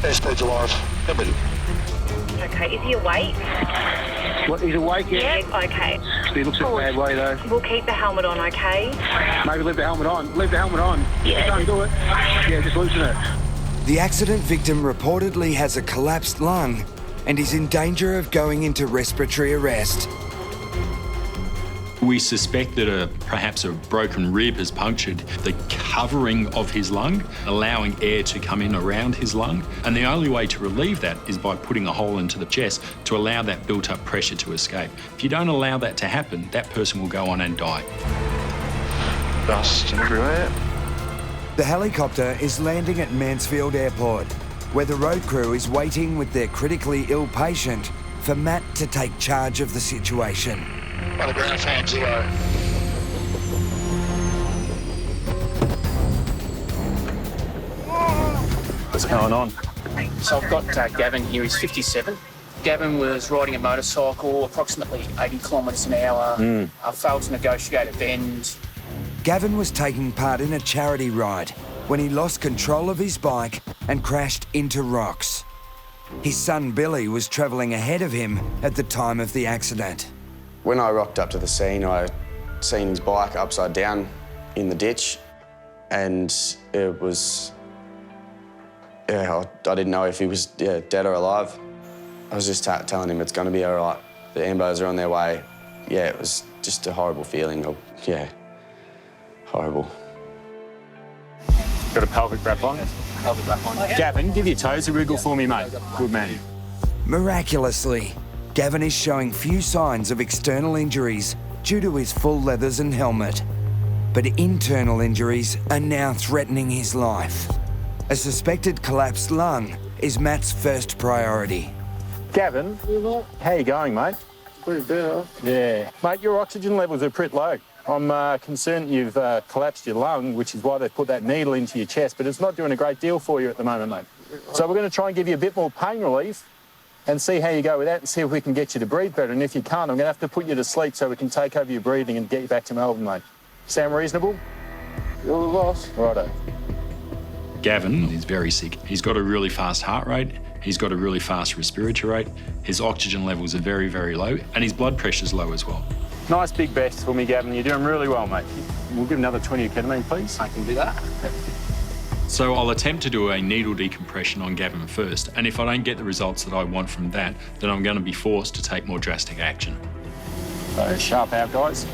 Airspeed's alive, admitted. Okay, is he awake? What, he's awake yet? Yeah, okay. He looks in a bad way though. We'll keep the helmet on, okay? Maybe leave the helmet on. Leave the helmet on. Yeah. Don't do it. Yeah, just loosen it. The accident victim reportedly has a collapsed lung and is in danger of going into respiratory arrest. We suspect that perhaps a broken rib has punctured the covering of his lung, allowing air to come in around his lung. And the only way to relieve that is by putting a hole into the chest to allow that built-up pressure to escape. If you don't allow that to happen, that person will go on and die. Dust everywhere. The helicopter is landing at Mansfield Airport, where the road crew is waiting with their critically ill patient for Matt to take charge of the situation. On the ground, fan 0. What's going on? So I've got Gavin here, he's 57. Gavin was riding a motorcycle approximately 80 kilometres an hour. Failed to negotiate a bend. Gavin was taking part in a charity ride when he lost control of his bike and crashed into rocks. His son Billy was travelling ahead of him at the time of the accident. When I rocked up to the scene, I seen his bike upside down in the ditch, and it was, I didn't know if he was dead or alive. I was just telling him it's going to be all right. The ambos are on their way. Yeah, it was just a horrible feeling. Horrible. Got a pelvic wrap on? Pelvic wrap on. Gavin, give your toes a wriggle for me, mate. Good man. Miraculously, Gavin is showing few signs of external injuries due to his full leathers and helmet. But internal injuries are now threatening his life. A suspected collapsed lung is Matt's first priority. Gavin, how you going, mate? Pretty bad. Yeah. Mate, your oxygen levels are pretty low. I'm concerned you've collapsed your lung, which is why they've put that needle into your chest, but it's not doing a great deal for you at the moment, mate. So we're going to try and give you a bit more pain relief and see how you go with that and see if we can get you to breathe better. And if you can't, I'm going to have to put you to sleep so we can take over your breathing and get you back to Melbourne, mate. Sound reasonable? You're the boss. Righto. Gavin is very sick. He's got a really fast heart rate. He's got a really fast respiratory rate. His oxygen levels are very, very low, and his blood pressure's low as well. Nice big best for me, Gavin. You're doing really well, mate. We'll give another 20 of ketamine, please. I can do that. So I'll attempt to do a needle decompression on Gavin first, and if I don't get the results that I want from that, then I'm going to be forced to take more drastic action. So sharp out, guys.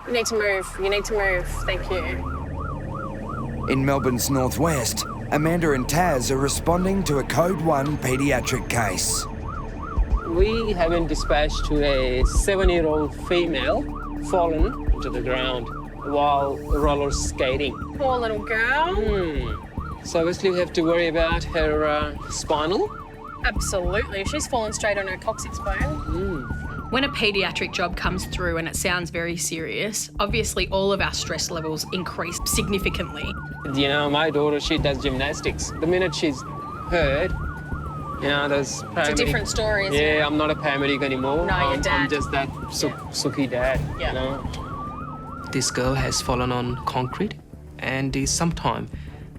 You need to move. You need to move. Thank you. In Melbourne's northwest, Amanda and Taz are responding to a Code 1 paediatric case. We have been dispatched to a 7-year-old female fallen to the ground while roller skating. Poor little girl. So obviously we have to worry about her spinal. Absolutely. She's fallen straight on her coccyx bone. When a paediatric job comes through and it sounds very serious, obviously all of our stress levels increase significantly. You know, my daughter, she does gymnastics. The minute she's heard, you know, there's paramedic. It's a different story, isn't it? Yeah, I'm not a paramedic anymore. No, you're dad. I'm just that sucky dad. Yeah. You know? This girl has fallen on concrete, and sometimes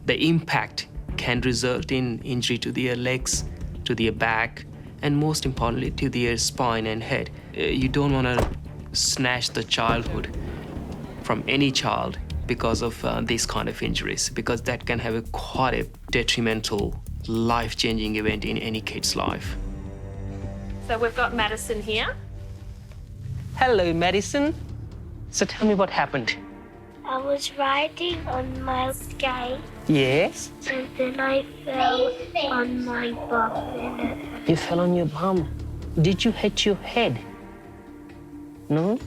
the impact can result in injury to their legs, to their back, and most importantly, to their spine and head. You don't want to snatch the childhood from any child because of these kind of injuries, because that can have quite a detrimental, life-changing event in any kid's life. So we've got Madison here. Hello, Madison. So tell me what happened. I was riding on my skate Yes? and then I fell on my bum. You fell on your bum. Did you hit your head? No?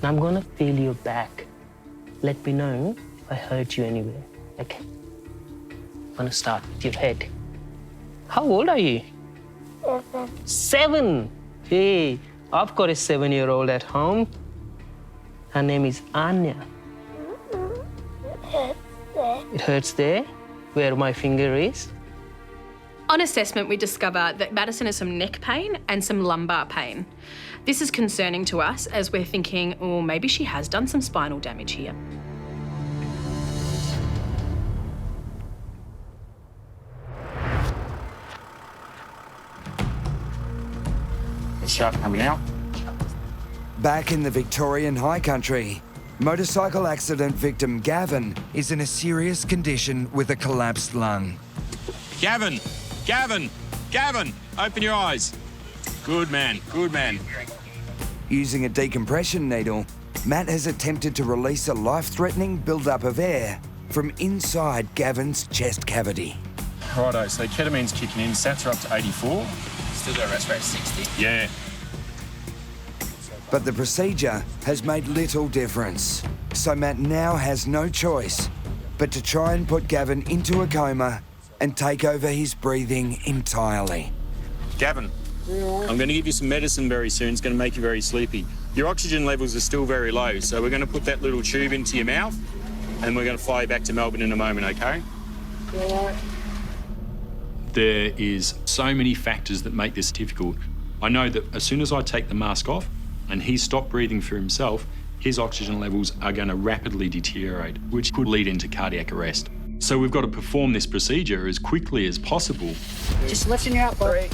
Now I'm gonna feel your back. Let me know if I hurt you anywhere, okay? I'm gonna start with your head. How old are you? 7. 7? Hey, I've got a 7-year-old at home. Her name is Anya. It hurts there, where my finger is. On assessment, we discover that Madison has some neck pain and some lumbar pain. This is concerning to us as we're thinking, oh, maybe she has done some spinal damage here. Sharp coming out. Back in the Victorian High Country, motorcycle accident victim Gavin is in a serious condition with a collapsed lung. Gavin! Gavin! Gavin! Open your eyes. Good man, good man. Using a decompression needle, Matt has attempted to release a life-threatening build-up of air from inside Gavin's chest cavity. Righto, so ketamine's kicking in, sats are up to 84. Still got a rest rate 60. Yeah. But the procedure has made little difference. So Matt now has no choice but to try and put Gavin into a coma and take over his breathing entirely. Gavin, I'm going to give you some medicine very soon. It's going to make you very sleepy. Your oxygen levels are still very low, so we're going to put that little tube into your mouth and we're going to fly you back to Melbourne in a moment, okay? There is so many factors that make this difficult. I know that as soon as I take the mask off and he stopped breathing for himself, his oxygen levels are going to rapidly deteriorate, which could lead into cardiac arrest. So we've got to perform this procedure as quickly as possible. Just lifting you up, bud.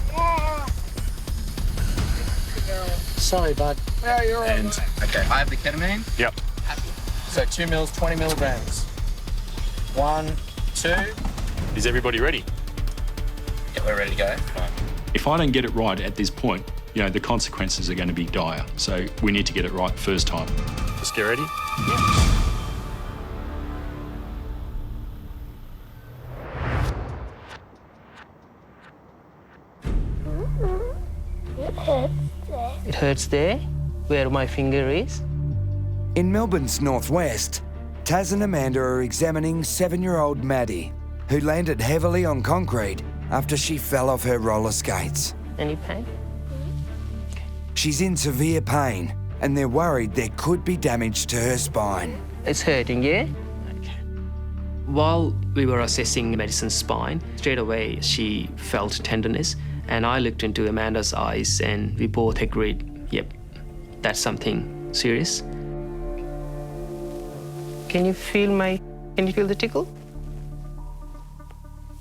Sorry, bud. Yeah, you're all right. Okay, I have the ketamine. Yep. So 2 mils, 20 milligrams. 1, 2. Is everybody ready? Yeah, we're ready to go. Right. If I don't get it right at this point, you know, the consequences are going to be dire. So we need to get it right the first time. Just get ready. It hurts there, where my finger is. In Melbourne's northwest, Taz and Amanda are examining 7-year-old Maddie, who landed heavily on concrete after she fell off her roller skates. Any pain? She's in severe pain, and they're worried there could be damage to her spine. It's hurting, yeah? Okay. While we were assessing Madison's spine, straight away she felt tenderness, and I looked into Amanda's eyes and we both agreed, yep, that's something serious. Can you feel the tickle?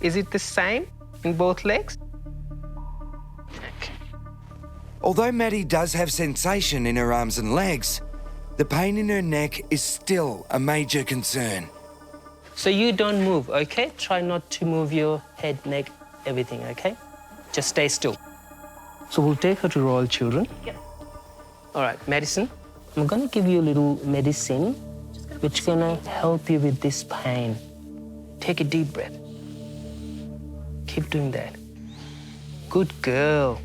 Is it the same in both legs? Okay. Although Maddie does have sensation in her arms and legs, the pain in her neck is still a major concern. So you don't move, okay? Try not to move your head, neck, everything, okay? Just stay still. So we'll take her to Royal Children. Yep. All right, Madison, I'm gonna give you a little medicine which is gonna help you with this pain. Take a deep breath. Keep doing that. Good girl.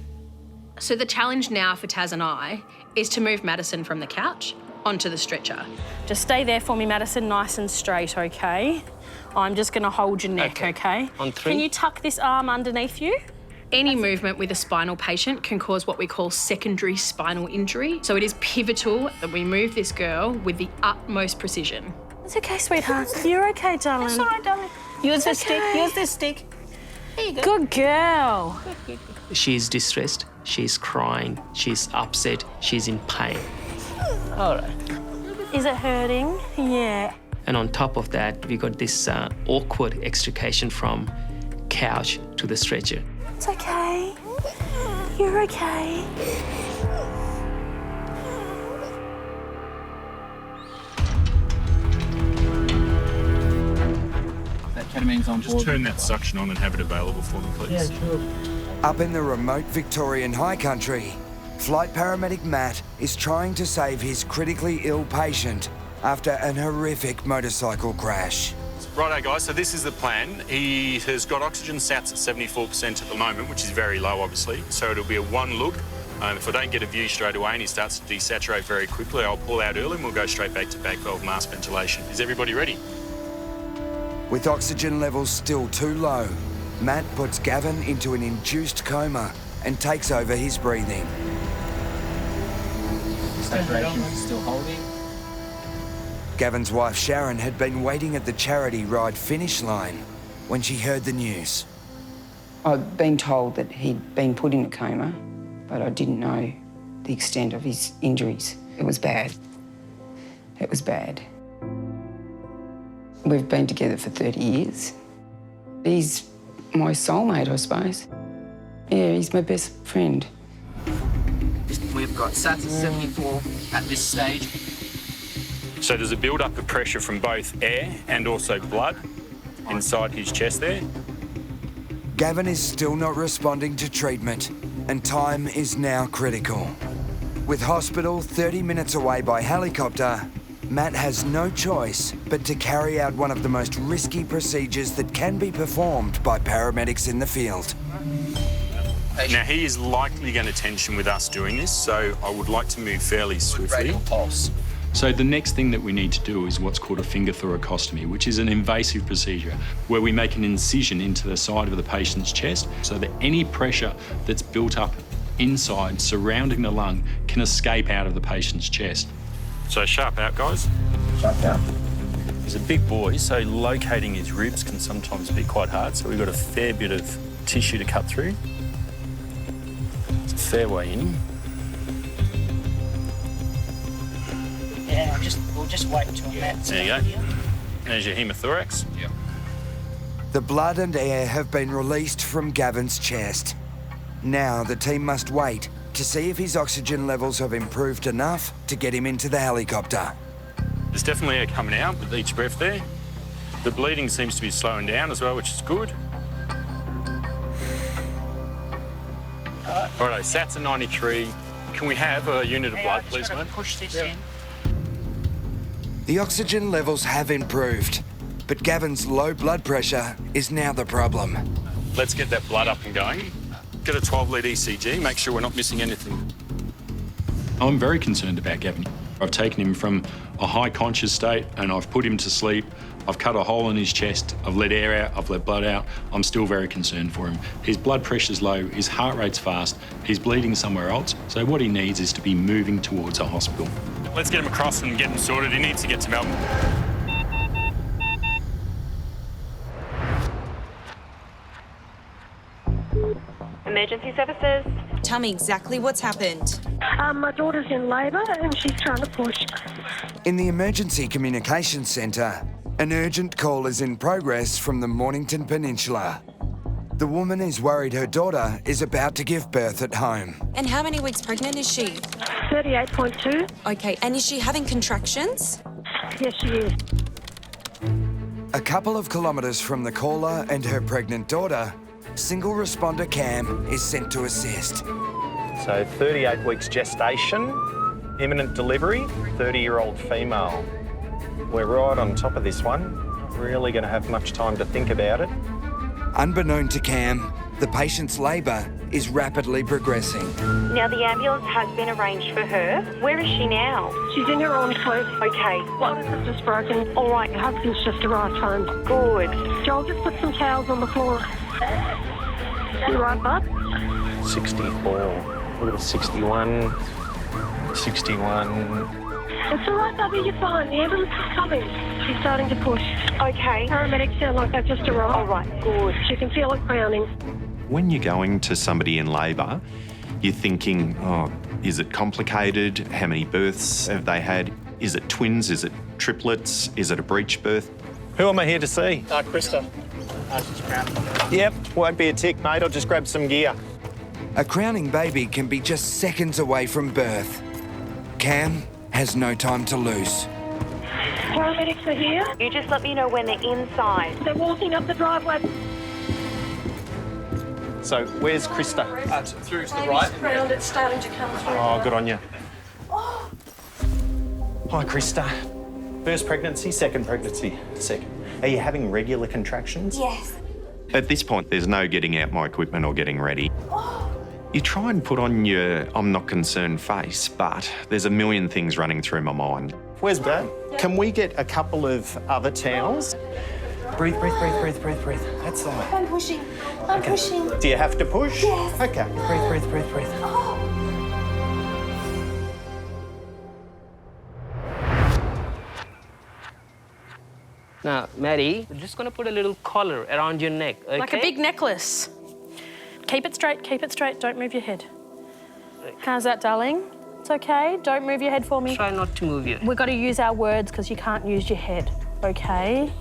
So the challenge now for Taz and I is to move Madison from the couch onto the stretcher. Just stay there for me, Madison, nice and straight, okay? I'm just going to hold your neck, okay? On 3. Can you tuck this arm underneath you? Any movement with a spinal patient can cause what we call secondary spinal injury. So it is pivotal that we move this girl with the utmost precision. It's okay, sweetheart. You're okay, darling. It's all right, darling. Use this stick. Use this stick. There you go. Good girl. She's distressed, she's crying, she's upset, she's in pain. All right. Is it hurting? Yeah. And on top of that, we got this awkward extrication from couch to the stretcher. It's okay. You're okay. That ketamine's on. Just turn that suction on and have it available for me, please. Yeah, sure. Up in the remote Victorian high country, flight paramedic Matt is trying to save his critically ill patient after an horrific motorcycle crash. Righto, guys, so this is the plan. He has got oxygen sats at 74% at the moment, which is very low, obviously. So it'll be a one look. If I don't get a view straight away and he starts to desaturate very quickly, I'll pull out early and we'll go straight back to back valve mask ventilation. Is everybody ready? With oxygen levels still too low, Matt puts Gavin into an induced coma and takes over his breathing. Saturation still holding. Gavin's wife Sharon had been waiting at the charity ride finish line when she heard the news. I'd been told that he'd been put in a coma, but I didn't know the extent of his injuries. It was bad. It was bad. We've been together for 30 years. He's my soulmate, I suppose. Yeah, he's my best friend. We've got SATs at 74 at this stage. So there's a build-up of pressure from both air and also blood inside his chest there. Gavin is still not responding to treatment, and time is now critical. With hospital 30 minutes away by helicopter, Matt has no choice but to carry out one of the most risky procedures that can be performed by paramedics in the field. Now, he is likely going to tension with us doing this, so I would like to move fairly swiftly. Pulse. So the next thing that we need to do is what's called a finger thoracostomy, which is an invasive procedure where we make an incision into the side of the patient's chest so that any pressure that's built up inside surrounding the lung can escape out of the patient's chest. So sharp out, guys. Sharp out. He's a big boy, so locating his ribs can sometimes be quite hard, so we've got a fair bit of tissue to cut through. It's a fair way in. Yeah, we'll just wait until Matt's There you go. There's your hemothorax. Yeah. The blood and air have been released from Gavin's chest. Now the team must wait to see if his oxygen levels have improved enough to get him into the helicopter. There's definitely air coming out with each breath there. The bleeding seems to be slowing down as well, which is good. Righto, SATs are 93. Can we have a unit of blood, please, mate? Push this in. The oxygen levels have improved, but Gavin's low blood pressure is now the problem. Let's get that blood up and going. Get a 12-lead ECG, make sure we're not missing anything. I'm very concerned about Gavin. I've taken him from a high conscious state and I've put him to sleep. I've cut a hole in his chest, I've let air out, I've let blood out. I'm still very concerned for him. His blood pressure's low, his heart rate's fast, he's bleeding somewhere else, so what he needs is to be moving towards a hospital. Let's get him across and get him sorted. He needs to get to Melbourne. Emergency services. Tell me exactly what's happened. My daughter's in labour and she's trying to push. In the Emergency Communications Centre, an urgent call is in progress from the Mornington Peninsula. The woman is worried her daughter is about to give birth at home. And how many weeks pregnant is she? 38.2. Okay, and is she having contractions? Yes, she is. A couple of kilometres from the caller and her pregnant daughter, single responder Cam is sent to assist. So 38 weeks gestation, imminent delivery, 30-year-old female. We're right on top of this one. Not really going to have much time to think about it. Unbeknown to Cam, the patient's labour is rapidly progressing. Now, the ambulance has been arranged for her. Where is she now? She's in her own place. Okay. Blood is just broken. All right, your husband's just arrived home. Good. Joel, just put some towels on the floor. You right, bud? 64. We've got 61. 61. It's all right, Bubby, you're fine. The ambulance is coming. She's starting to push. Okay. Paramedics sound like they've just arrived. All right, good. She can feel it crowning. When you're going to somebody in labour, you're thinking, oh, is it complicated? How many births have they had? Is it twins? Is it triplets? Is it a breech birth? Who am I here to see? Krista. She's crowning. Yep, won't be a tick, mate. I'll just grab some gear. A crowning baby can be just seconds away from birth. Cam has no time to lose. Paramedics are here. You just let me know when they're inside. They're walking up the driveway. So where's Krista? Through to the right. Round, it's starting to come through. Oh, good on you. Hi, Krista. First pregnancy, second pregnancy, second. Are you having regular contractions? Yes. At this point, there's no getting out my equipment or getting ready. You try and put on your I'm not concerned face, but there's a million things running through my mind. Where's Dad? Can we get a couple of other towels? Breathe, breathe, breathe, breathe, breathe, breathe. That's all right. I'm pushing. I'm pushing. Do you have to push? Yes. Okay. Breathe, breathe, breathe, breathe. Now, Maddie, we're just going to put a little collar around your neck, okay? Like a big necklace. Keep it straight, don't move your head. How's that, darling? It's okay, don't move your head for me. Try not to move your... We've got to use our words because you can't use your head, okay?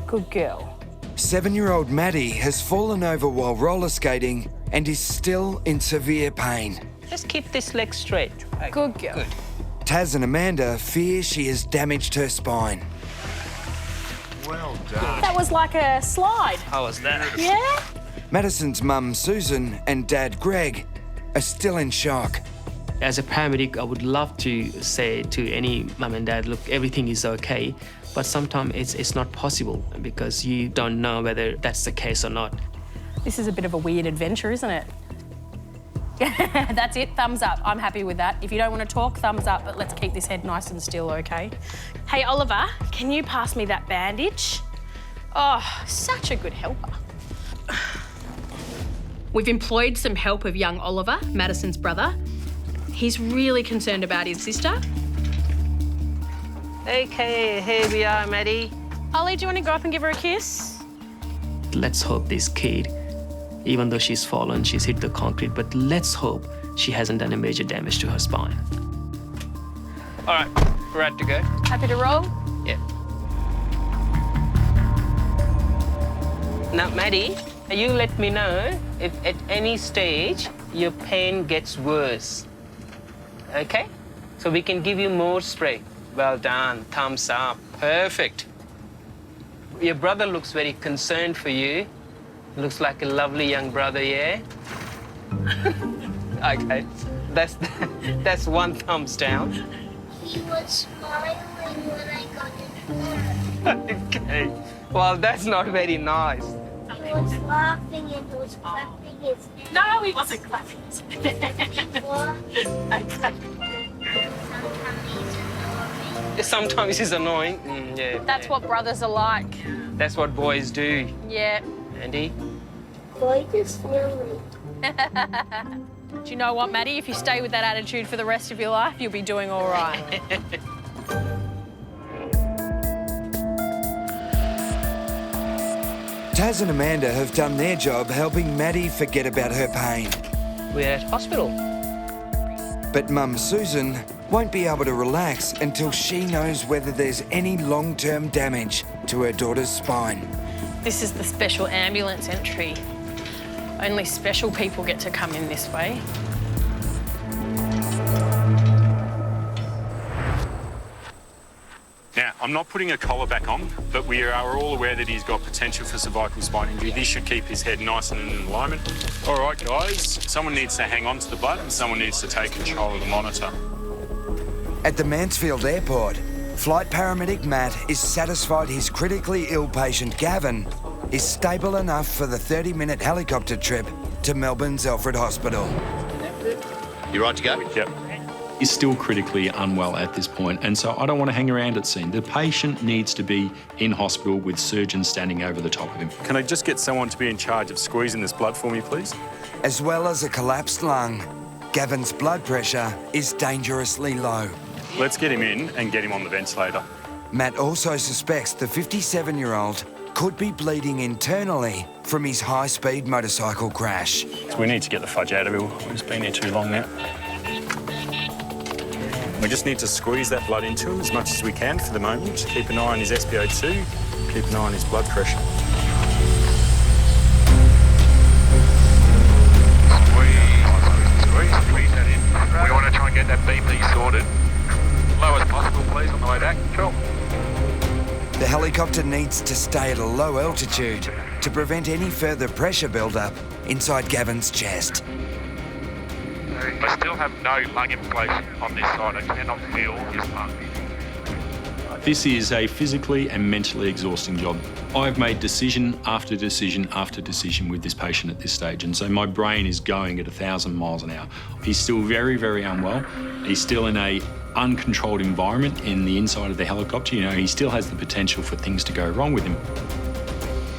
Good girl. 7-year-old Maddie has fallen over while roller skating and is still in severe pain. Just keep this leg straight. Okay. Good girl. Good. Taz and Amanda fear she has damaged her spine. Well done. That was like a slide. How was that? Yeah? Madison's mum, Susan, and dad, Greg, are still in shock. As a paramedic, I would love to say to any mum and dad, look, everything is okay, but sometimes it's not possible because you don't know whether that's the case or not. This is a bit of a weird adventure, isn't it? That's it, thumbs up. I'm happy with that. If you don't want to talk, thumbs up, but let's keep this head nice and still, okay? Hey, Oliver, can you pass me that bandage? Oh, such a good helper. We've employed some help of young Oliver, Madison's brother. He's really concerned about his sister. Okay, here we are, Maddie. Ollie, do you want to go up and give her a kiss? Let's hope this kid, even though she's fallen, she's hit the concrete, but let's hope she hasn't done a major damage to her spine. All right, we're ready to go. Happy to roll? Yeah. Now, Maddie, you let me know if at any stage your pain gets worse. Okay? So we can give you more spray. Well done. Thumbs up. Perfect. Your brother looks very concerned for you. Looks like a lovely young brother, yeah? Okay. That's one thumbs down. He was smiling when I got it. Okay. Well, that's not very nice. He was laughing and he was clapping his hands. No, he wasn't clapping his Sometimes he's annoying. Yeah. That's what brothers are like. That's what boys do. Yeah. Andy? Boy, just silly. Do you know what, Maddie? If you stay with that attitude for the rest of your life, you'll be doing all right. Taz and Amanda have done their job helping Maddie forget about her pain. We're at hospital. But Mum Susan won't be able to relax until she knows whether there's any long-term damage to her daughter's spine. This is the special ambulance entry. Only special people get to come in this way. Now, I'm not putting a collar back on, but we are all aware that he's got potential for cervical spine injury. This should keep his head nice and in alignment. All right, guys, someone needs to hang on to the butt and someone needs to take control of the monitor. At the Mansfield Airport, flight paramedic Matt is satisfied his critically ill patient Gavin is stable enough for the 30-minute helicopter trip to Melbourne's Alfred Hospital. You right to go? Yep. He's still critically unwell at this point, and so I don't want to hang around at scene. The patient needs to be in hospital with surgeons standing over the top of him. Can I just get someone to be in charge of squeezing this blood for me, please? As well as a collapsed lung, Gavin's blood pressure is dangerously low. Let's get him in and get him on the ventilator. Matt also suspects the 57-year-old could be bleeding internally from his high-speed motorcycle crash. So we need to get the fudge out of him. He's been here too long now. We just need to squeeze that blood into him as much as we can for the moment. Keep an eye on his SpO2, keep an eye on his blood pressure. Squeeze that in. We want to try and get that BP sorted. Low as possible, please, on the way back. Cool. The helicopter needs to stay at a low altitude to prevent any further pressure build-up inside Gavin's chest. I still have no lung inflation on this side. I cannot feel his lung. This is a physically and mentally exhausting job. I've made decision after decision after decision with this patient at this stage, and so my brain is going at 1,000 miles an hour. He's still very, very unwell. He's still in a uncontrolled environment in the inside of the helicopter. You know, he still has the potential for things to go wrong with him.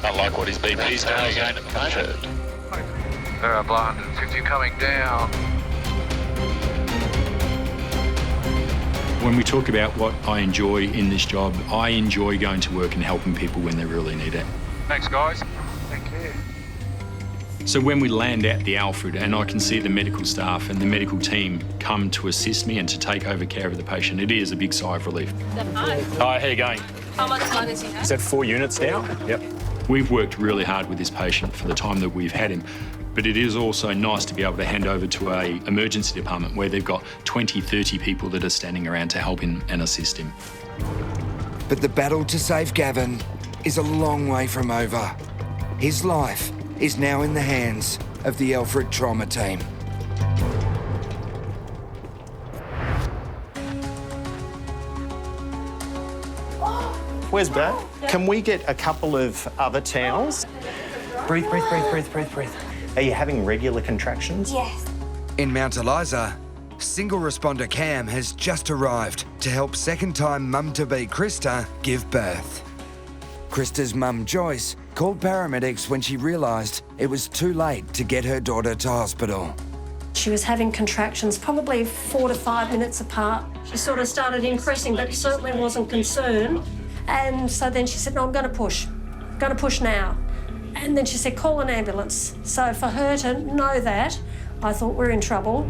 I like what his BP's doing again at the moment. Blood 160 coming down. When we talk about what I enjoy in this job, I enjoy going to work and helping people when they really need it. Thanks, guys. Thank you. So when we land at the Alfred and I can see the medical staff and the medical team come to assist me and to take over care of the patient, it is a big sigh of relief. Hi, how are you going? How much time does he have? Is that 4 units now? Yep. We've worked really hard with this patient for the time that we've had him, but it is also nice to be able to hand over to an emergency department where they've got 20, 30 people that are standing around to help him and assist him. But the battle to save Gavin is a long way from over. His life is now in the hands of the Alfred Trauma Team. Where's Dad? Can we get a couple of other towels? Breathe, breathe, breathe, breathe, breathe, breathe. Are you having regular contractions? Yes. In Mount Eliza, single responder Cam has just arrived to help second-time mum-to-be Krista give birth. Krista's mum Joyce called paramedics when she realised it was too late to get her daughter to hospital. She was having contractions probably 4 to 5 minutes apart. She sort of started increasing, but certainly wasn't concerned. And so then she said, no, I'm going to push. I'm going to push now. And then she said, call an ambulance. So for her to know that, I thought we're in trouble.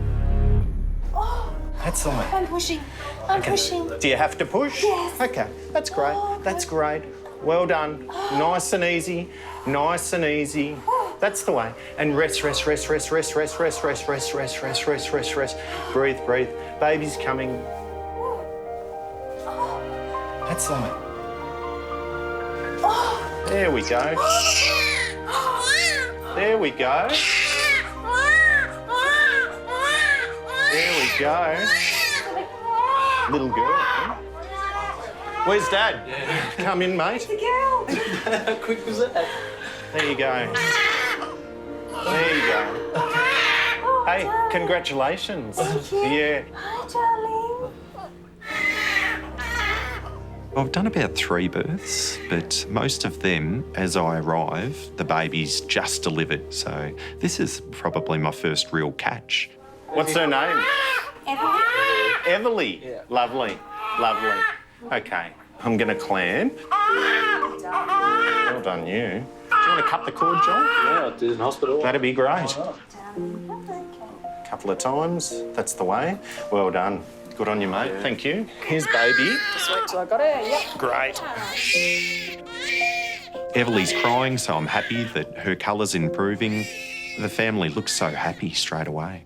That's all right. I'm pushing. I'm pushing. Do you have to push? Yes. Okay, that's great. That's great. Well done. Nice and easy. Nice and easy. That's the way. And rest, rest, rest, rest, rest, rest, rest, rest, rest, rest, rest, rest, rest, rest. Breathe, breathe. Baby's coming. That's all right. There we go. There we go. There we go. Little girl. Eh? Where's Dad? Yeah. Come in, mate. The girl. How quick was that? There you go. There you go. Hey, congratulations. Thank you. Yeah. Hi, darling. I've done about 3 births, but most of them, as I arrive, the baby's just delivered. So this is probably my first real catch. What's her name? Emily. Everly. Yeah. Lovely. Lovely. Okay. I'm going to clamp. Well done, you. Do you want to cut the cord, John? Yeah, I'll do it in hospital. That'd be great. Couple of times. That's the way. Well done. Good on you, mate. Yeah. Thank you. Here's baby. Just wait till I got her. Yep. Great. Everly's crying, so I'm happy that her colour's improving. The family looks so happy straight away.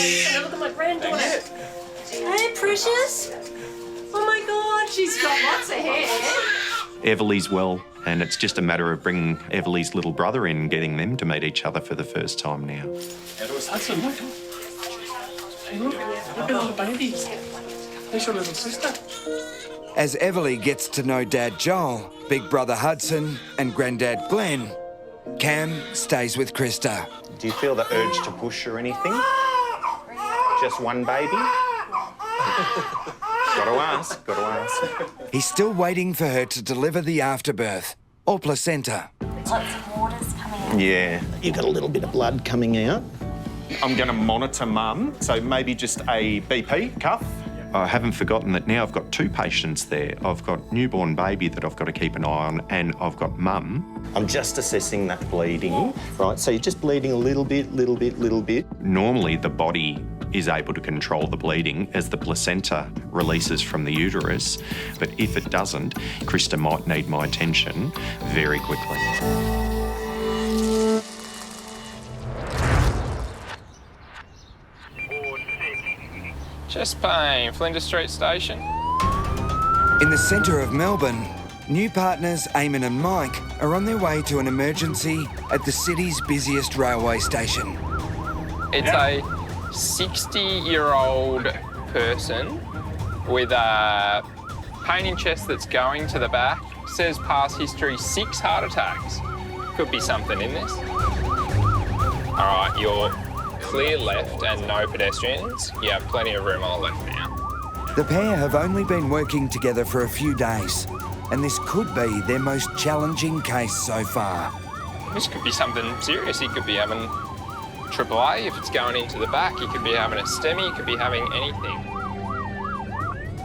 And look at my granddaughter. Hey, precious. Oh my God, she's got lots of hair. Everly's well, and it's just a matter of bringing Everly's little brother in and getting them to meet each other for the first time now. Hudson, look. Hey, look at all the babies. There's your little sister. As Everly gets to know Dad Joel, Big Brother Hudson and Granddad Glenn, Cam stays with Krista. Do you feel the urge to push or anything? Just one baby? Got to ask, got to ask. He's still waiting for her to deliver the afterbirth, or placenta. Lots of water's coming out. Yeah, you've got a little bit of blood coming out. I'm going to monitor Mum, so maybe just a BP cuff. I haven't forgotten that now I've got 2 patients there. I've got newborn baby that I've got to keep an eye on, and I've got Mum. I'm just assessing that bleeding, right? So you're just bleeding a little bit. Normally the body is able to control the bleeding as the placenta releases from the uterus, but if it doesn't, Krista might need my attention very quickly. Chest pain, Flinders Street Station. In the centre of Melbourne, New partners Eamon and Mike are on their way to an emergency at the city's busiest railway station. It's a 60-year-old person with a pain in chest that's going to the back. Says past history, 6 heart attacks. Could be something in this. All right, you're clear left and no pedestrians. You have plenty of room on the left now. The pair have only been working together for a few days, and this could be their most challenging case so far. This could be something serious. He could be having AAA if it's going into the back. He could be having a STEMI. He could be having anything.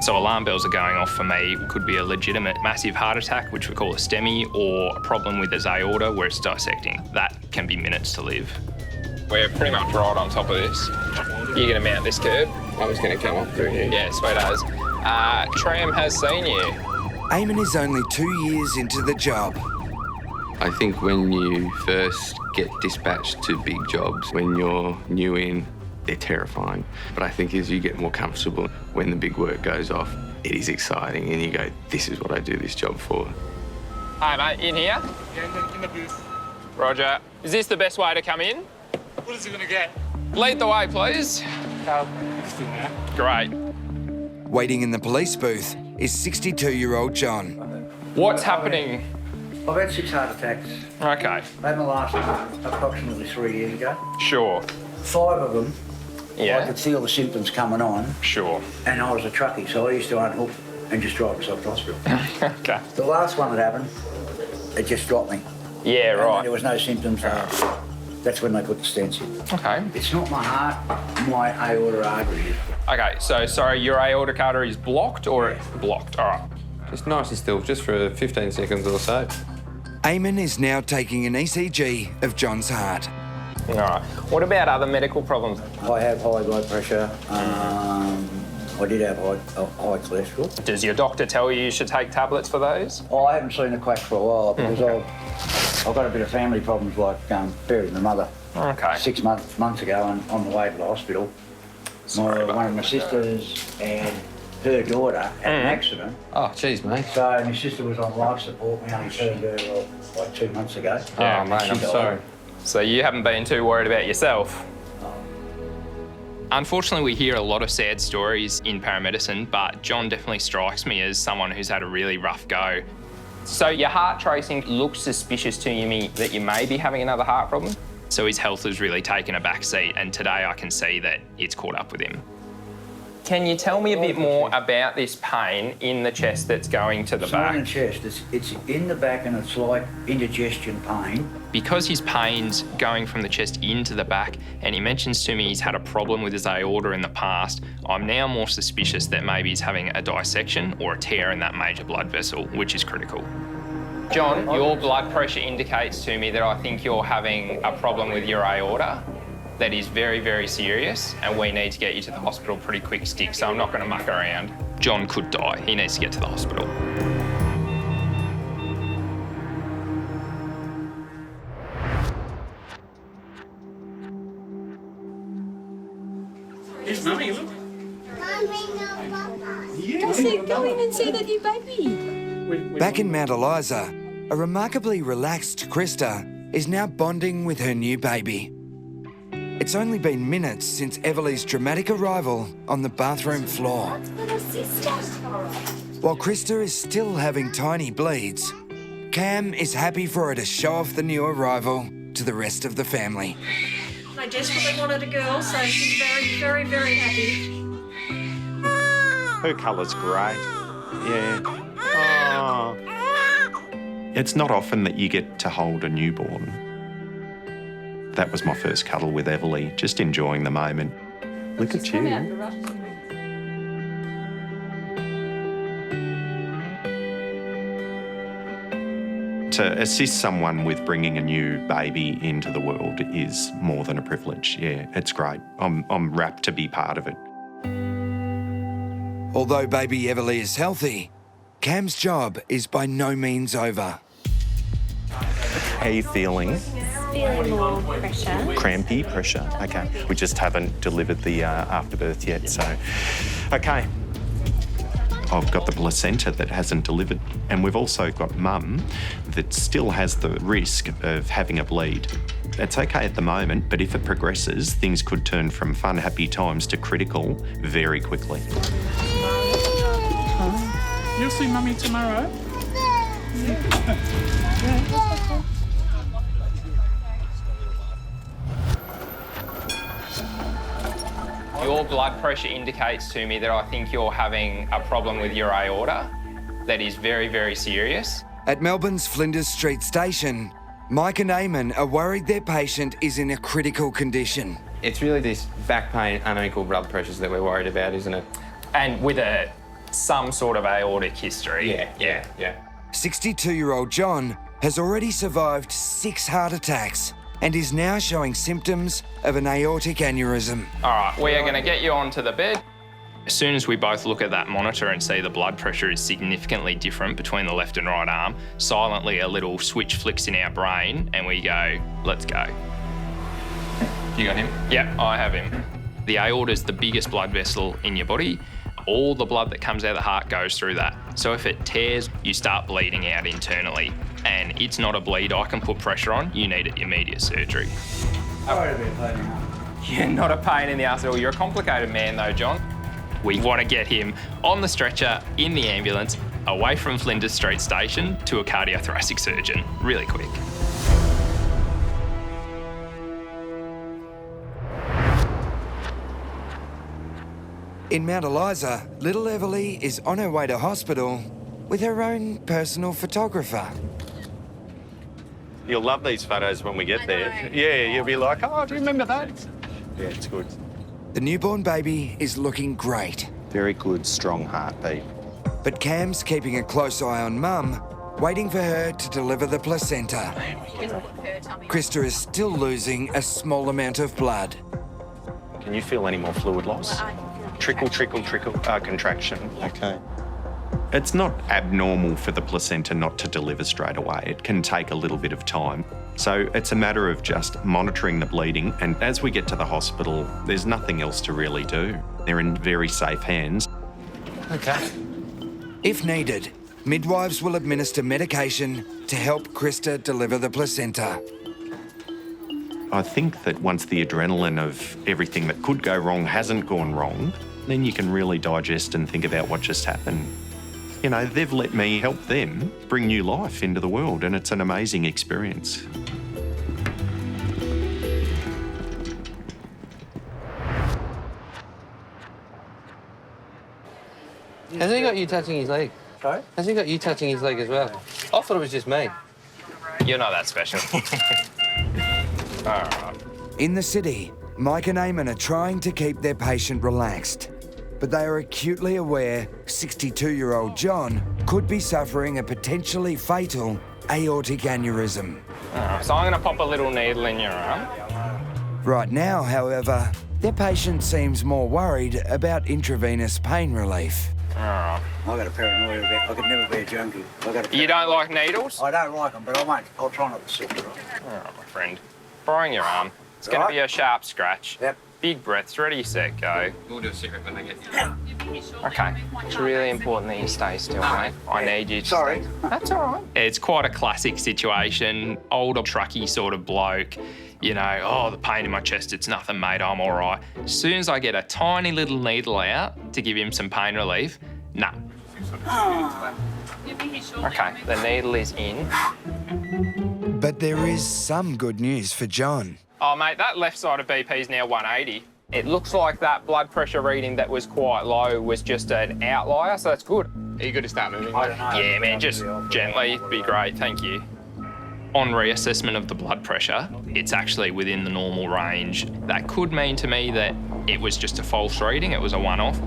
So alarm bells are going off for me. It could be a legitimate massive heart attack, which we call a STEMI, or a problem with his aorta where it's dissecting. That can be minutes to live. We're pretty much right on top of this. You're going to mount this curb. I'm just going to come up through here. Yeah, sweet as. Tram has seen you. Eamon is only 2 years into the job. I think when you first get dispatched to big jobs, when you're new in, they're terrifying. But I think as you get more comfortable, when the big work goes off, it is exciting and you go, this is what I do this job for. Hi, mate. In here? Yeah, in the booth. Roger. Is this the best way to come in? What is he going to get? Lead the way, please. Great. Waiting in the police booth is 62-year-old John. What's happening? I've had 6 heart attacks. Okay. They had my last one approximately 3 years ago. Sure. 5 of them, yeah. I could feel the symptoms coming on. Sure. And I was a truckie, so I used to unhook and just drive myself to hospital. Okay. The last one that happened, it just dropped me. Yeah, and right. There was no symptoms. That's when they put the stents in. Okay. It's not my heart, my aorta artery. Okay, so sorry, your aortic artery is blocked or blocked? All right. Just nice and still, just for 15 seconds or so. Eamon is now taking an ECG of John's heart. All right. What about other medical problems? I have high blood pressure. I did have high cholesterol. Does your doctor tell you should take tablets for those? Oh, I haven't seen a quack for a while because I've got a bit of family problems like burying my mother. Okay. 6 months ago and on the way to the hospital. One of my sisters and her daughter had an accident. Oh, jeez, mate. So my sister was on life support. We only turned her like 2 months ago. Yeah, oh, mate, I'm sorry. So you haven't been too worried about yourself? Unfortunately, we hear a lot of sad stories in paramedicine, but John definitely strikes me as someone who's had a really rough go. So your heart tracing looks suspicious to me that you may be having another heart problem? So his health has really taken a back seat, and today I can see that it's caught up with him. Can you tell me a bit more about this pain in the chest that's going to the back? It's not in the chest, it's in the back and it's like indigestion pain. Because his pain's going from the chest into the back, and he mentions to me he's had a problem with his aorta in the past, I'm now more suspicious that maybe he's having a dissection or a tear in that major blood vessel, which is critical. John, your blood pressure indicates to me that I think you're having a problem with your aorta that is very, very serious, and we need to get you to the hospital pretty quick stick, so I'm not going to muck around. John could die. He needs to get to the hospital. Here's Mummy, look. Go in and see the new baby. Back in Mount Eliza, a remarkably relaxed Krista is now bonding with her new baby. It's only been minutes since Everly's dramatic arrival on the bathroom floor. While Krista is still having tiny bleeds, Cam is happy for her to show off the new arrival to the rest of the family. They desperately wanted a girl, so she's very, very, very happy. Her colour's great. Yeah. Oh. It's not often that you get to hold a newborn. That was my first cuddle with Everly, just enjoying the moment. Look at you. To assist someone with bringing a new baby into the world is more than a privilege. Yeah, it's great. I'm rapt to be part of it. Although baby Everly is healthy, Cam's job is by no means over. How are you feeling? Feeling more pressure. Crampy pressure. Okay. We just haven't delivered the afterbirth yet, so. Okay. I've got the placenta that hasn't delivered, and we've also got mum that still has the risk of having a bleed. It's okay at the moment, but if it progresses, things could turn from fun, happy times to critical very quickly. You'll see Mummy tomorrow. Your blood pressure indicates to me that I think you're having a problem with your aorta that is very, very serious. At Melbourne's Flinders Street Station, Mike and Eamon are worried their patient is in a critical condition. It's really this back pain, unequal blood pressures that we're worried about, isn't it? And with some sort of aortic history. Yeah. 62-year-old John has already survived 6 heart attacks and is now showing symptoms of an aortic aneurysm. All right, we are going to get you onto the bed. As soon as we both look at that monitor and see the blood pressure is significantly different between the left and right arm, silently a little switch flicks in our brain and we go, let's go. You got him? Yep, I have him. The aorta is the biggest blood vessel in your body. All the blood that comes out of the heart goes through that. So if it tears, you start bleeding out internally. And it's not a bleed I can put pressure on, you need immediate surgery. Yeah, not a pain in the arse at all. You're a complicated man though, John. We want to get him on the stretcher, in the ambulance, away from Flinders Street Station to a cardiothoracic surgeon, really quick. In Mount Eliza, little Everly is on her way to hospital with her own personal photographer. You'll love these photos when we get there. Yeah, you'll be like, oh, do you remember that? Yeah, it's good. The newborn baby is looking great. Very good, strong heartbeat. But Cam's keeping a close eye on Mum, waiting for her to deliver the placenta. Krista is still losing a small amount of blood. Can you feel any more fluid loss? Trickle, contraction. Okay. It's not abnormal for the placenta not to deliver straight away. It can take a little bit of time. So it's a matter of just monitoring the bleeding, and as we get to the hospital, there's nothing else to really do. They're in very safe hands. Okay. If needed, midwives will administer medication to help Krista deliver the placenta. I think that once the adrenaline of everything that could go wrong hasn't gone wrong, then you can really digest and think about what just happened. You know, they've let me help them bring new life into the world, and it's an amazing experience. Has he got you touching his leg? Sorry? Has he got you touching his leg as well? I thought it was just me. You're not that special. All right. In the city, Mike and Eamon are trying to keep their patient relaxed, but they are acutely aware 62-year-old John could be suffering a potentially fatal aortic aneurysm. All right, so I'm going to pop a little needle in your arm. Right now, however, their patient seems more worried about intravenous pain relief. All right. I've got a paranoia about I could never be a junkie. You don't like needles? I don't like them, but I won't. I'll try not to sit with them. All right, my friend. Borrowing your arm. It's going to be a sharp scratch. Yep. Big breaths. Ready, set, go. We'll do a cigarette when I get you. Okay. It's really important that you stay still, mate. I need you to Sorry. stay. That's all right. It's quite a classic situation. Older, trucky sort of bloke. You know, oh, the pain in my chest, it's nothing, mate, I'm all right. As soon as I get a tiny little needle out to give him some pain relief, nah. Okay, the needle is in. But there is some good news for John. Oh, mate, that left side of BP is now 180. It looks like that blood pressure reading that was quite low was just an outlier, so that's good. Are you good to start moving? I don't know. Yeah, man, just gently. It'd be great, thank you. On reassessment of the blood pressure, it's actually within the normal range. That could mean to me that it was just a false reading, it was a one-off,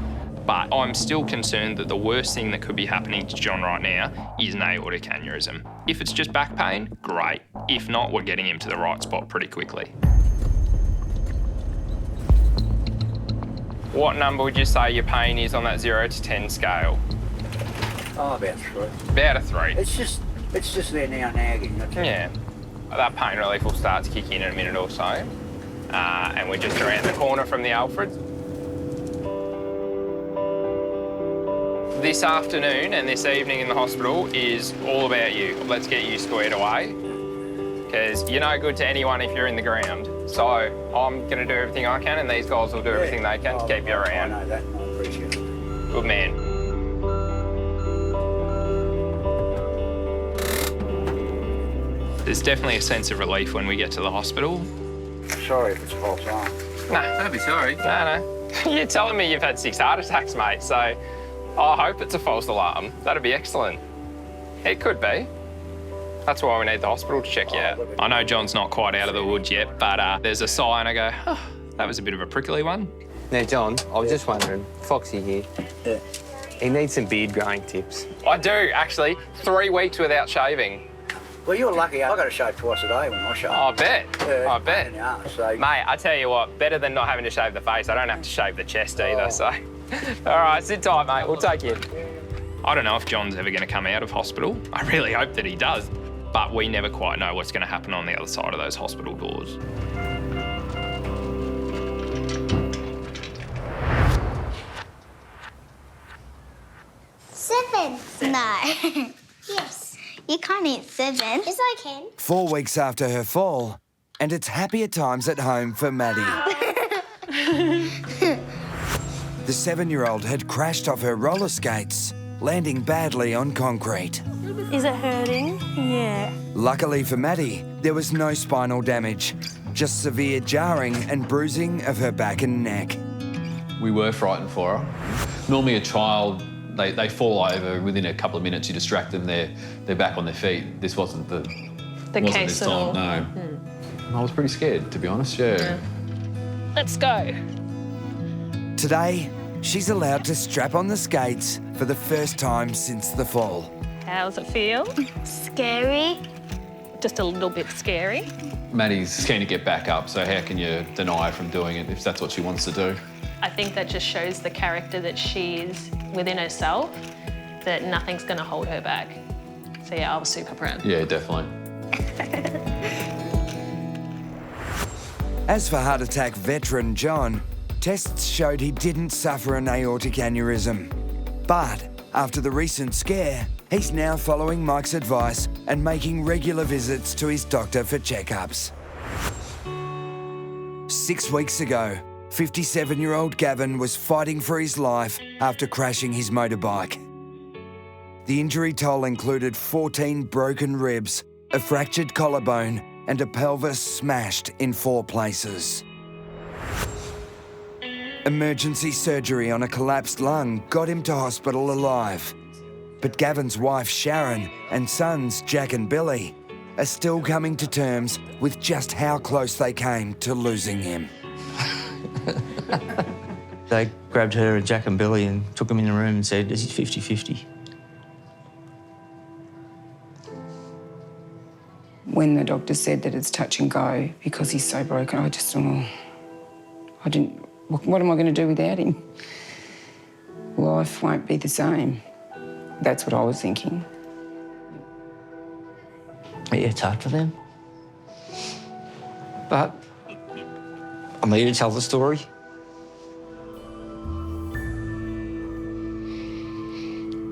but I'm still concerned that the worst thing that could be happening to John right now is an aortic aneurysm. If it's just back pain, great. If not, we're getting him to the right spot pretty quickly. What number would you say your pain is on that 0 to 10 scale? Oh, about 3. About a 3. It's just there now nagging. Yeah. That pain relief will start to kick in a minute or so. And we're just around the corner from the Alfreds. This afternoon and this evening in the hospital is all about you. Let's get you squared away, because you're no good to anyone if you're in the ground. So I'm going to do everything I can, and these guys will do everything they can to keep you around. I know that, and I appreciate it. Good man. There's definitely a sense of relief when we get to the hospital. Sorry if it's a false alarm. No, don't be sorry. No. You're telling me you've had 6 heart attacks, mate, so I hope it's a false alarm. That'd be excellent. It could be. That's why we need the hospital to check you out. I know John's not quite out of the woods yet, but there's a sigh and I go, oh, that was a bit of a prickly one. Now, John, I was just wondering, Foxy here, Yeah. he needs some beard growing tips. I do, actually. 3 weeks without shaving. Well, you're lucky. I've got to shave twice a day when I shave. I bet. Yeah, I bet. yeah, so... Mate, I tell you what, better than not having to shave the face. I don't have to shave the chest either, so. All right, sit tight, mate. We'll take you in. I don't know if John's ever going to come out of hospital. I really hope that he does. But we never quite know what's going to happen on the other side of those hospital doors. Seven. No. Yes. You can't eat 7. Yes, I can. 4 weeks after her fall, and it's happier times at home for Maddie. The 7-year-old had crashed off her roller skates, landing badly on concrete. Is it hurting? Yeah. Luckily for Maddie, there was no spinal damage, just severe jarring and bruising of her back and neck. We were frightened for her. Normally a child, they fall over, within a couple of minutes you distract them, they're back on their feet. This wasn't the case this time, no. I was pretty scared, to be honest, yeah. Let's go. Today, she's allowed to strap on the skates for the first time since the fall. How does it feel? Scary. Just a little bit scary. Maddie's keen to get back up, so how can you deny her from doing it if that's what she wants to do? I think that just shows the character that she's within herself, that nothing's going to hold her back. So yeah, I was super proud. Yeah, definitely. As for heart attack veteran John, tests showed he didn't suffer an aortic aneurysm. But after the recent scare, he's now following Mike's advice and making regular visits to his doctor for checkups. 6 weeks ago, 57-year-old Gavin was fighting for his life after crashing his motorbike. The injury toll included 14 broken ribs, a fractured collarbone, and a pelvis smashed in 4 places. Emergency surgery on a collapsed lung got him to hospital alive. But Gavin's wife Sharon and sons Jack and Billy are still coming to terms with just how close they came to losing him. They grabbed her and Jack and Billy and took them in the room and said, "This is 50-50. When the doctor said that it's touch and go because he's so broken, I just thought, what am I going to do without him? Life won't be the same. That's what I was thinking. Yeah, it's hard for them. But I'm here to tell the story.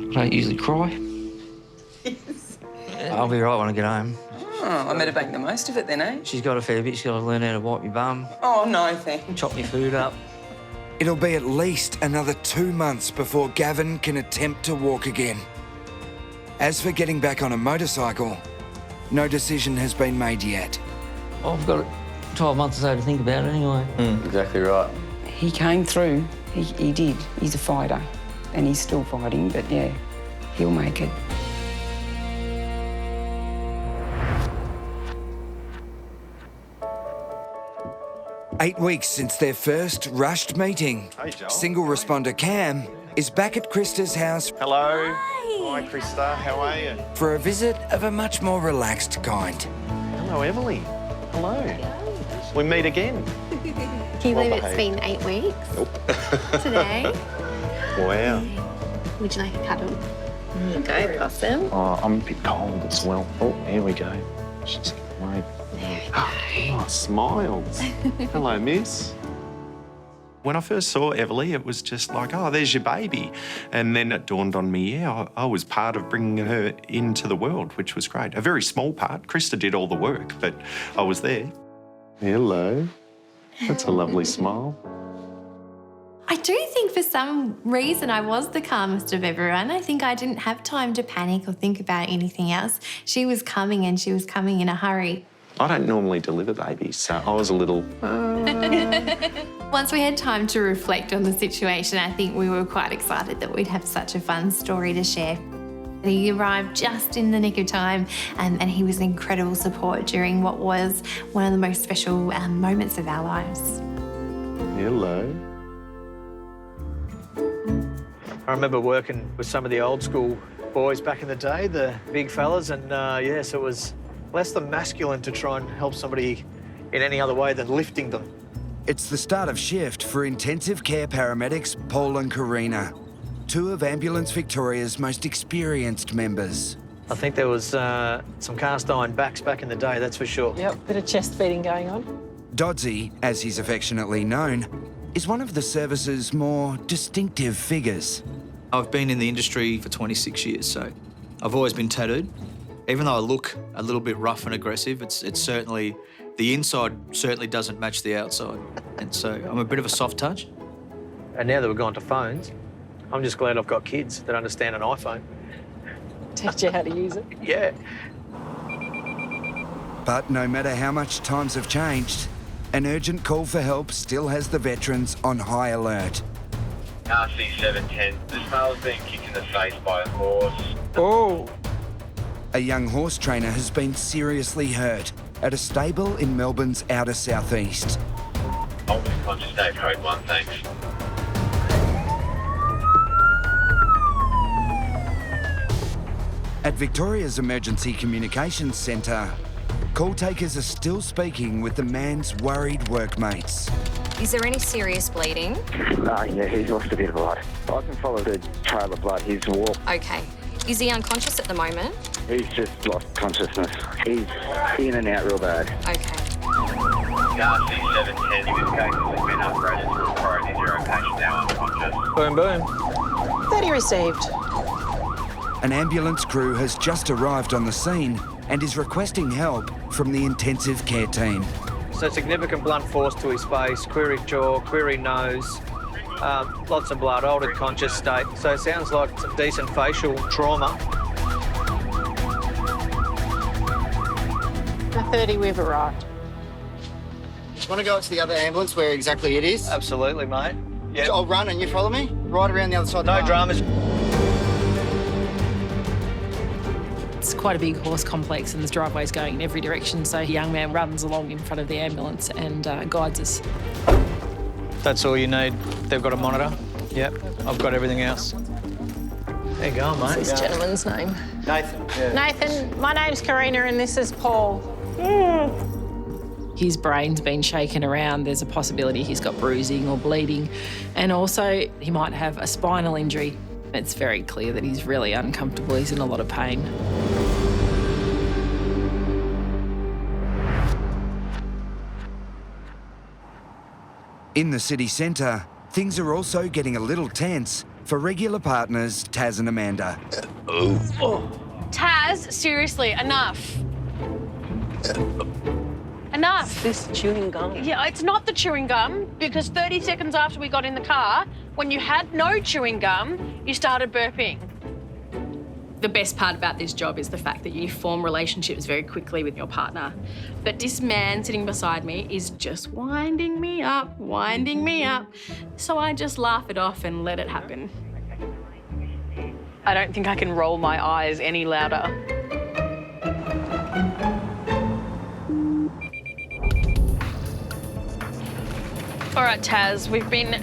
I don't usually cry. I'll be right when I get home. Oh, I better make the most of it then, eh? She's got a fair bit. She's got to learn how to wipe your bum. Oh, no, thanks. Chop your food up. It'll be at least another 2 months before Gavin can attempt to walk again. As for getting back on a motorcycle, no decision has been made yet. I've got 12 months or so to think about it anyway. Exactly right. He came through. He did. He's a fighter. And he's still fighting, but yeah, he'll make it. Eight weeks since their first rushed meeting, single responder Cam is back at Krista's house. Hello. Hi, Krista. How are you? For a visit of a much more relaxed kind. Hello, Emily. Hello. We meet again. Can you believe it's been 8 weeks? Nope. Today. Wow. Would you like a cuddle? Okay, awesome. Oh, I'm a bit cold as well. Oh, here we go. She's away. There we go. Oh, smiles. Hello, miss. When I first saw Everly, it was just like, oh, there's your baby. And then it dawned on me, yeah, I was part of bringing her into the world, which was great. A very small part. Krista did all the work, but I was there. Hello. That's a lovely smile. I do think for some reason I was the calmest of everyone. I think I didn't have time to panic or think about anything else. She was coming and she was coming in a hurry. I don't normally deliver babies, so I was a little... Once we had time to reflect on the situation, I think we were quite excited that we'd have such a fun story to share. He arrived just in the nick of time and he was an incredible support during what was one of the most special moments of our lives. Hello. I remember working with some of the old school boys back in the day, the big fellas, and yes, it was less than masculine to try and help somebody in any other way than lifting them. It's the start of shift for intensive care paramedics Paul and Karina, two of Ambulance Victoria's most experienced members. I think there was some cast iron backs back in the day, that's for sure. Yep, bit of chest feeding going on. Dodsey, as he's affectionately known, is one of the service's more distinctive figures. I've been in the industry for 26 years, so I've always been tattooed. Even though I look a little bit rough and aggressive, it's certainly, the inside certainly doesn't match the outside. And so I'm a bit of a soft touch. And now that we've gone to phones, I'm just glad I've got kids that understand an iPhone. Teach you how to use it. Yeah. But no matter how much times have changed, an urgent call for help still has the veterans on high alert. RC 710, this male's being kicked in the face by a horse. Oh! A young horse trainer has been seriously hurt at a stable in Melbourne's outer southeast. Hold me conscious, Dave, code 1, thanks. At Victoria's Emergency Communications Centre, call takers are still speaking with the man's worried workmates. Is there any serious bleeding? Yeah, he's lost a bit of blood. I can follow the trail of blood. He's walked. Okay. Is he unconscious at the moment? He's just lost consciousness. He's in and out real bad. Okay. RC 710, this case has been upgraded to a priority 0 patient now unconscious. Boom, boom. 30 received. An ambulance crew has just arrived on the scene and is requesting help from the intensive care team. So significant blunt force to his face, query jaw, query nose, lots of blood, altered conscious state. So it sounds like some decent facial trauma. The 30 we've arrived. Want to go up to the other ambulance where exactly it is? Absolutely, mate. Yeah. I'll run and you follow me? Right around the other side of the No car. dramas. It's quite a big horse complex and there's driveways going in every direction, so a young man runs along in front of the ambulance and guides us. That's all you need. They've got a monitor. Yep, I've got everything else. There you go, mate. What's this gentleman's name? Nathan. Yeah. Nathan, my name's Karina and this is Paul. His brain's been shaken around. There's a possibility he's got bruising or bleeding, and also he might have a spinal injury. It's very clear that he's really uncomfortable. He's in a lot of pain. In the city centre, things are also getting a little tense for regular partners Taz and Amanda. Taz, seriously, enough. Enough. This chewing gum. Yeah, it's not the chewing gum, because 30 seconds after we got in the car, when you had no chewing gum, you started burping. The best part about this job is the fact that you form relationships very quickly with your partner. But this man sitting beside me is just winding me up. So I just laugh it off and let it happen. I don't think I can roll my eyes any louder. All right, Taz, we've been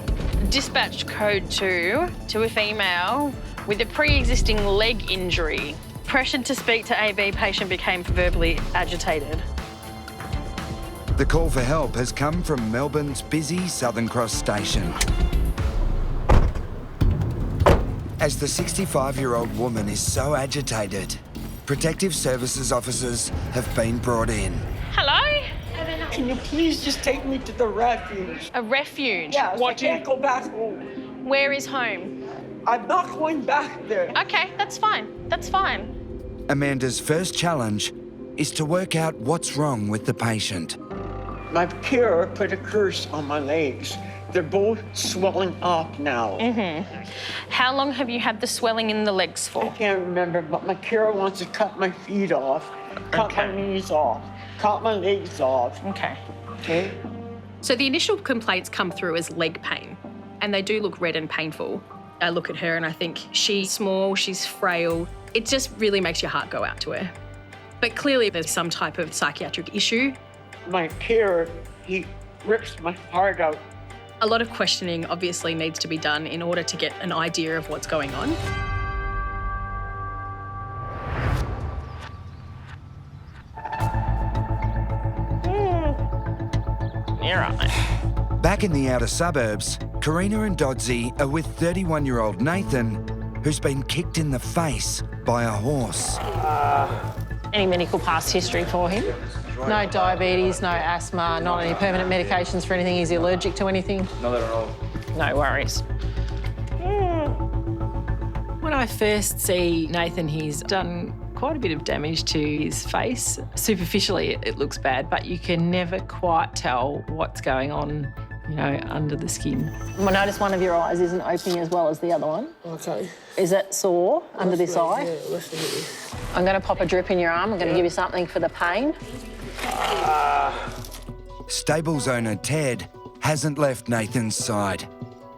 dispatched code 2 to a female with a pre-existing leg injury. Pressured to speak to AB, patient became verbally agitated. The call for help has come from Melbourne's busy Southern Cross station. As the 65-year-old woman is so agitated, Protective Services officers have been brought in. Hello? can you please just take me to the refuge? A refuge? Yeah, I can't go back home. Where is home? I'm not going back there. Okay, that's fine. That's fine. Amanda's first challenge is to work out what's wrong with the patient. My carer put a curse on my legs. They're both swelling up now. How long have you had the swelling in the legs for? I can't remember, but my carer wants to cut my feet off, cut my knees off, cut my legs off. Okay. Okay? So the initial complaints come through as leg pain, and they do look red and painful. I look at her and I think she's small, she's frail. It just really makes your heart go out to her. But clearly there's some type of psychiatric issue. My carer, he rips my heart out. A lot of questioning obviously needs to be done in order to get an idea of what's going on. You're right. Back in the outer suburbs, Karina and Dodsey are with 31-year-old Nathan, who's been kicked in the face by a horse. Any medical past history for him? No diabetes, no asthma, not any permanent medications for anything. Is he allergic to anything? Not at all. No worries. When I first see Nathan, he's done quite a bit of damage to his face. Superficially, it looks bad, but you can never quite tell what's going on, you know, under the skin. I notice one of your eyes isn't opening as well as the other one. Okay. Is it sore under this eye? Yeah, let's do this. I'm going to pop a drip in your arm. I'm going to give you something for the pain. Stables owner Ted hasn't left Nathan's side.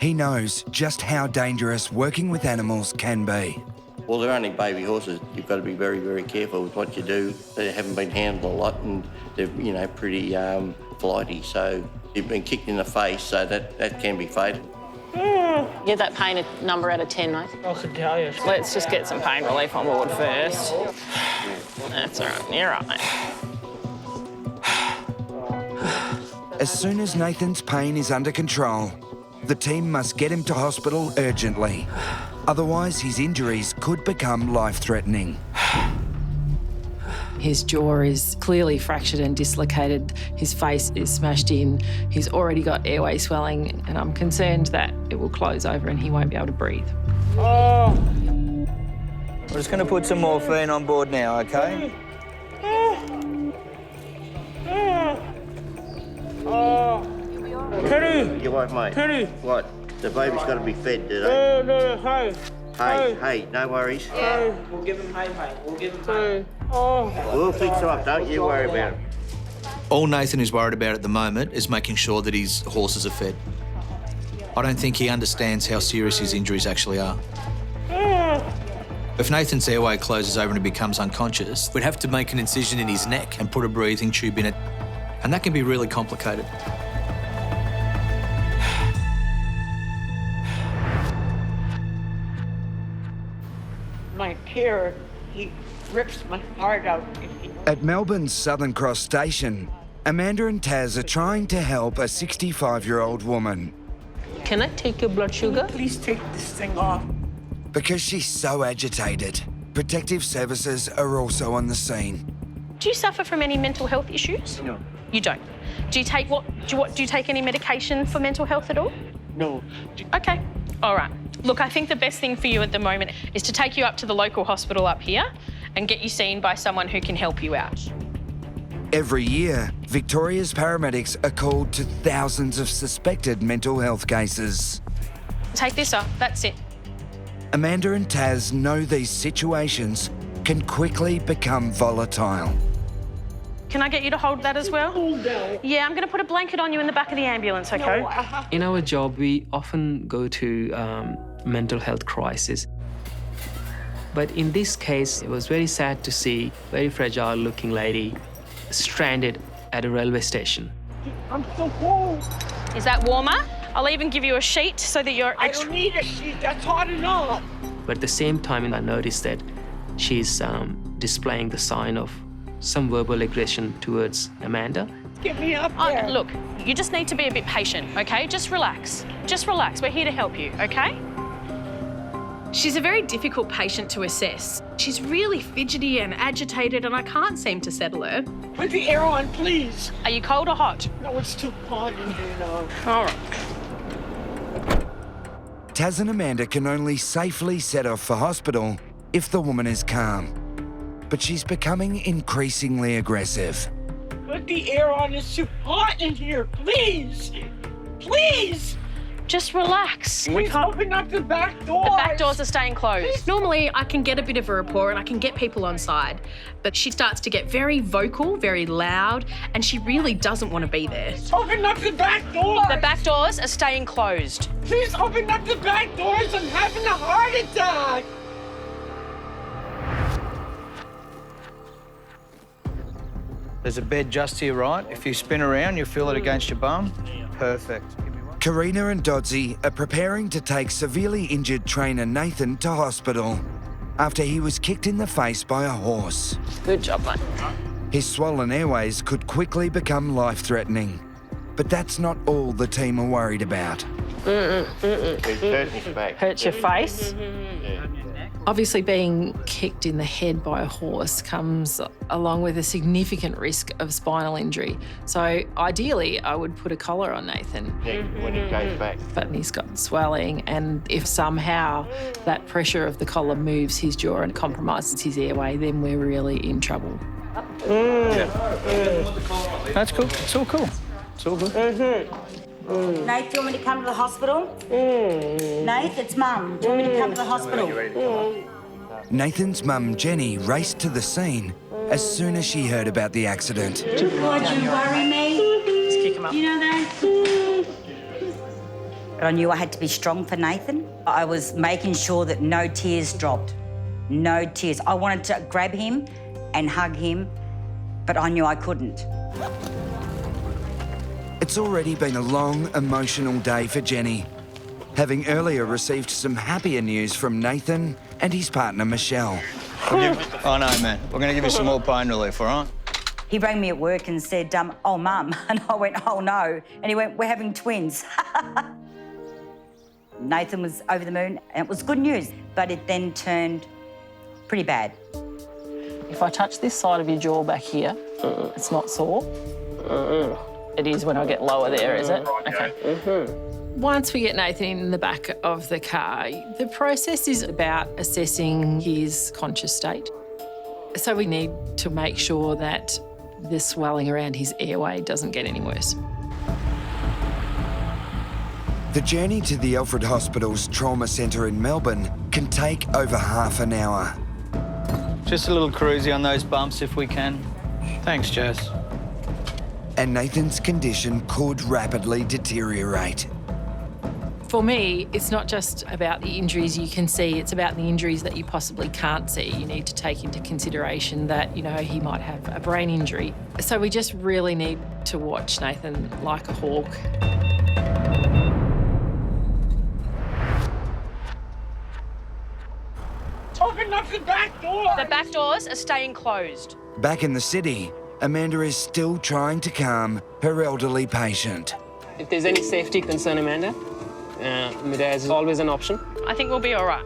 He knows just how dangerous working with animals can be. Well, they're only baby horses. You've got to be very, very careful with what you do. They haven't been handled a lot and they're, you know, pretty flighty. So you've been kicked in the face, so that can be fatal. Give that pain a number out of 10, mate. I can tell you. Let's just get some pain relief on board first. That's all right. You're right. As soon as Nathan's pain is under control, the team must get him to hospital urgently. Otherwise, his injuries could become life-threatening. His jaw is clearly fractured and dislocated. His face is smashed in. He's already got airway swelling, and I'm concerned that it will close over and he won't be able to breathe. We're just going to put some morphine on board now, okay? Teddy! You what, mate? Teddy! What? The baby's got to be fed, do they? No, hey. Hey, no worries. Hey. We'll give him hay, mate. We'll give him hay. Oh. We'll fix him up, don't you worry about it. All Nathan is worried about at the moment is making sure that his horses are fed. I don't think he understands how serious his injuries actually are. If Nathan's airway closes over and he becomes unconscious, we'd have to make an incision in his neck and put a breathing tube in it, and that can be really complicated. My carer, he rips my heart out. At Melbourne's Southern Cross Station, Amanda and Taz are trying to help a 65-year-old woman. Can I take your blood sugar? Please take this thing off. Because she's so agitated, protective services are also on the scene. Do you suffer from any mental health issues? No. You don't? Do you take do you take any medication for mental health at all? No. Okay. All right. Look, I think the best thing for you at the moment is to take you up to the local hospital up here and get you seen by someone who can help you out. Every year, Victoria's paramedics are called to thousands of suspected mental health cases. Take this off. That's it. Amanda and Taz know these situations can quickly become volatile. Can I get you to hold that as well? Yeah, I'm going to put a blanket on you in the back of the ambulance, okay? In our job, we often go to mental health crisis. But in this case, it was very sad to see a very fragile-looking lady stranded at a railway station. I'm so cold. Is that warmer? I'll even give you a sheet so that you're extra... I don't need a sheet. That's hot enough. But at the same time, I noticed that she's displaying the sign of some verbal aggression towards Amanda. Get me up there. Look, you just need to be a bit patient, okay? Just relax. Just relax. We're here to help you, okay? She's a very difficult patient to assess. She's really fidgety and agitated, and I can't seem to settle her. Put the air on, please. Are you cold or hot? No, it's too hot in here now. All right. Taz and Amanda can only safely set off for hospital if the woman is calm. But she's becoming increasingly aggressive. Put the air on, it's too hot in here, please. Please. Just relax. Please open up the back doors. The back doors are staying closed. Normally, I can get a bit of a rapport and I can get people on side, but she starts to get very vocal, very loud, and she really doesn't want to be there. Open up the back doors. The back doors are staying closed. Please open up the back doors. I'm having a heart attack. There's a bed just to your right. If you spin around, you'll feel it against your bum. Perfect. Karina and Dodsey are preparing to take severely injured trainer Nathan to hospital after he was kicked in the face by a horse. Good job, mate. His swollen airways could quickly become life-threatening. But that's not all the team are worried about. Hurts your face? Obviously, being kicked in the head by a horse comes along with a significant risk of spinal injury. So ideally, I would put a collar on Nathan. When it goes back. But he's got swelling, and if somehow that pressure of the collar moves his jaw and compromises his airway, then we're really in trouble. That's cool. It's all cool. It's all good. Nate, do you want me to come to the hospital? Nate, it's Mum. Do you want me to come to the hospital? Nathan's mum, Jenny, raced to the scene as soon as she heard about the accident. Would you worry me? Just kick him up. You know that? But I knew I had to be strong for Nathan. I was making sure that no tears dropped. No tears. I wanted to grab him and hug him, but I knew I couldn't. It's already been a long, emotional day for Jenny, having earlier received some happier news from Nathan and his partner, Michelle. Oh, no, man. We're going to give you some more pain relief, all right? He rang me at work and said, oh, Mum. And I went, oh, no. And he went, we're having twins. Nathan was over the moon, and it was good news, but it then turned pretty bad. If I touch this side of your jaw back here, it's not sore. It is when I get lower there, is it? Okay. Once we get Nathan in the back of the car, the process is about assessing his conscious state. So we need to make sure that the swelling around his airway doesn't get any worse. The journey to the Alfred Hospital's trauma centre in Melbourne can take over half an hour. Just a little cruisy on those bumps if we can. Thanks, Jess. And Nathan's condition could rapidly deteriorate. For me, it's not just about the injuries you can see, it's about the injuries that you possibly can't see. You need to take into consideration that, you know, he might have a brain injury. So we just really need to watch Nathan like a hawk. Open up the back door. The back doors are staying closed. Back in the city, Amanda is still trying to calm her elderly patient. If there's any safety concern, Amanda, Miraz is always an option. I think we'll be all right.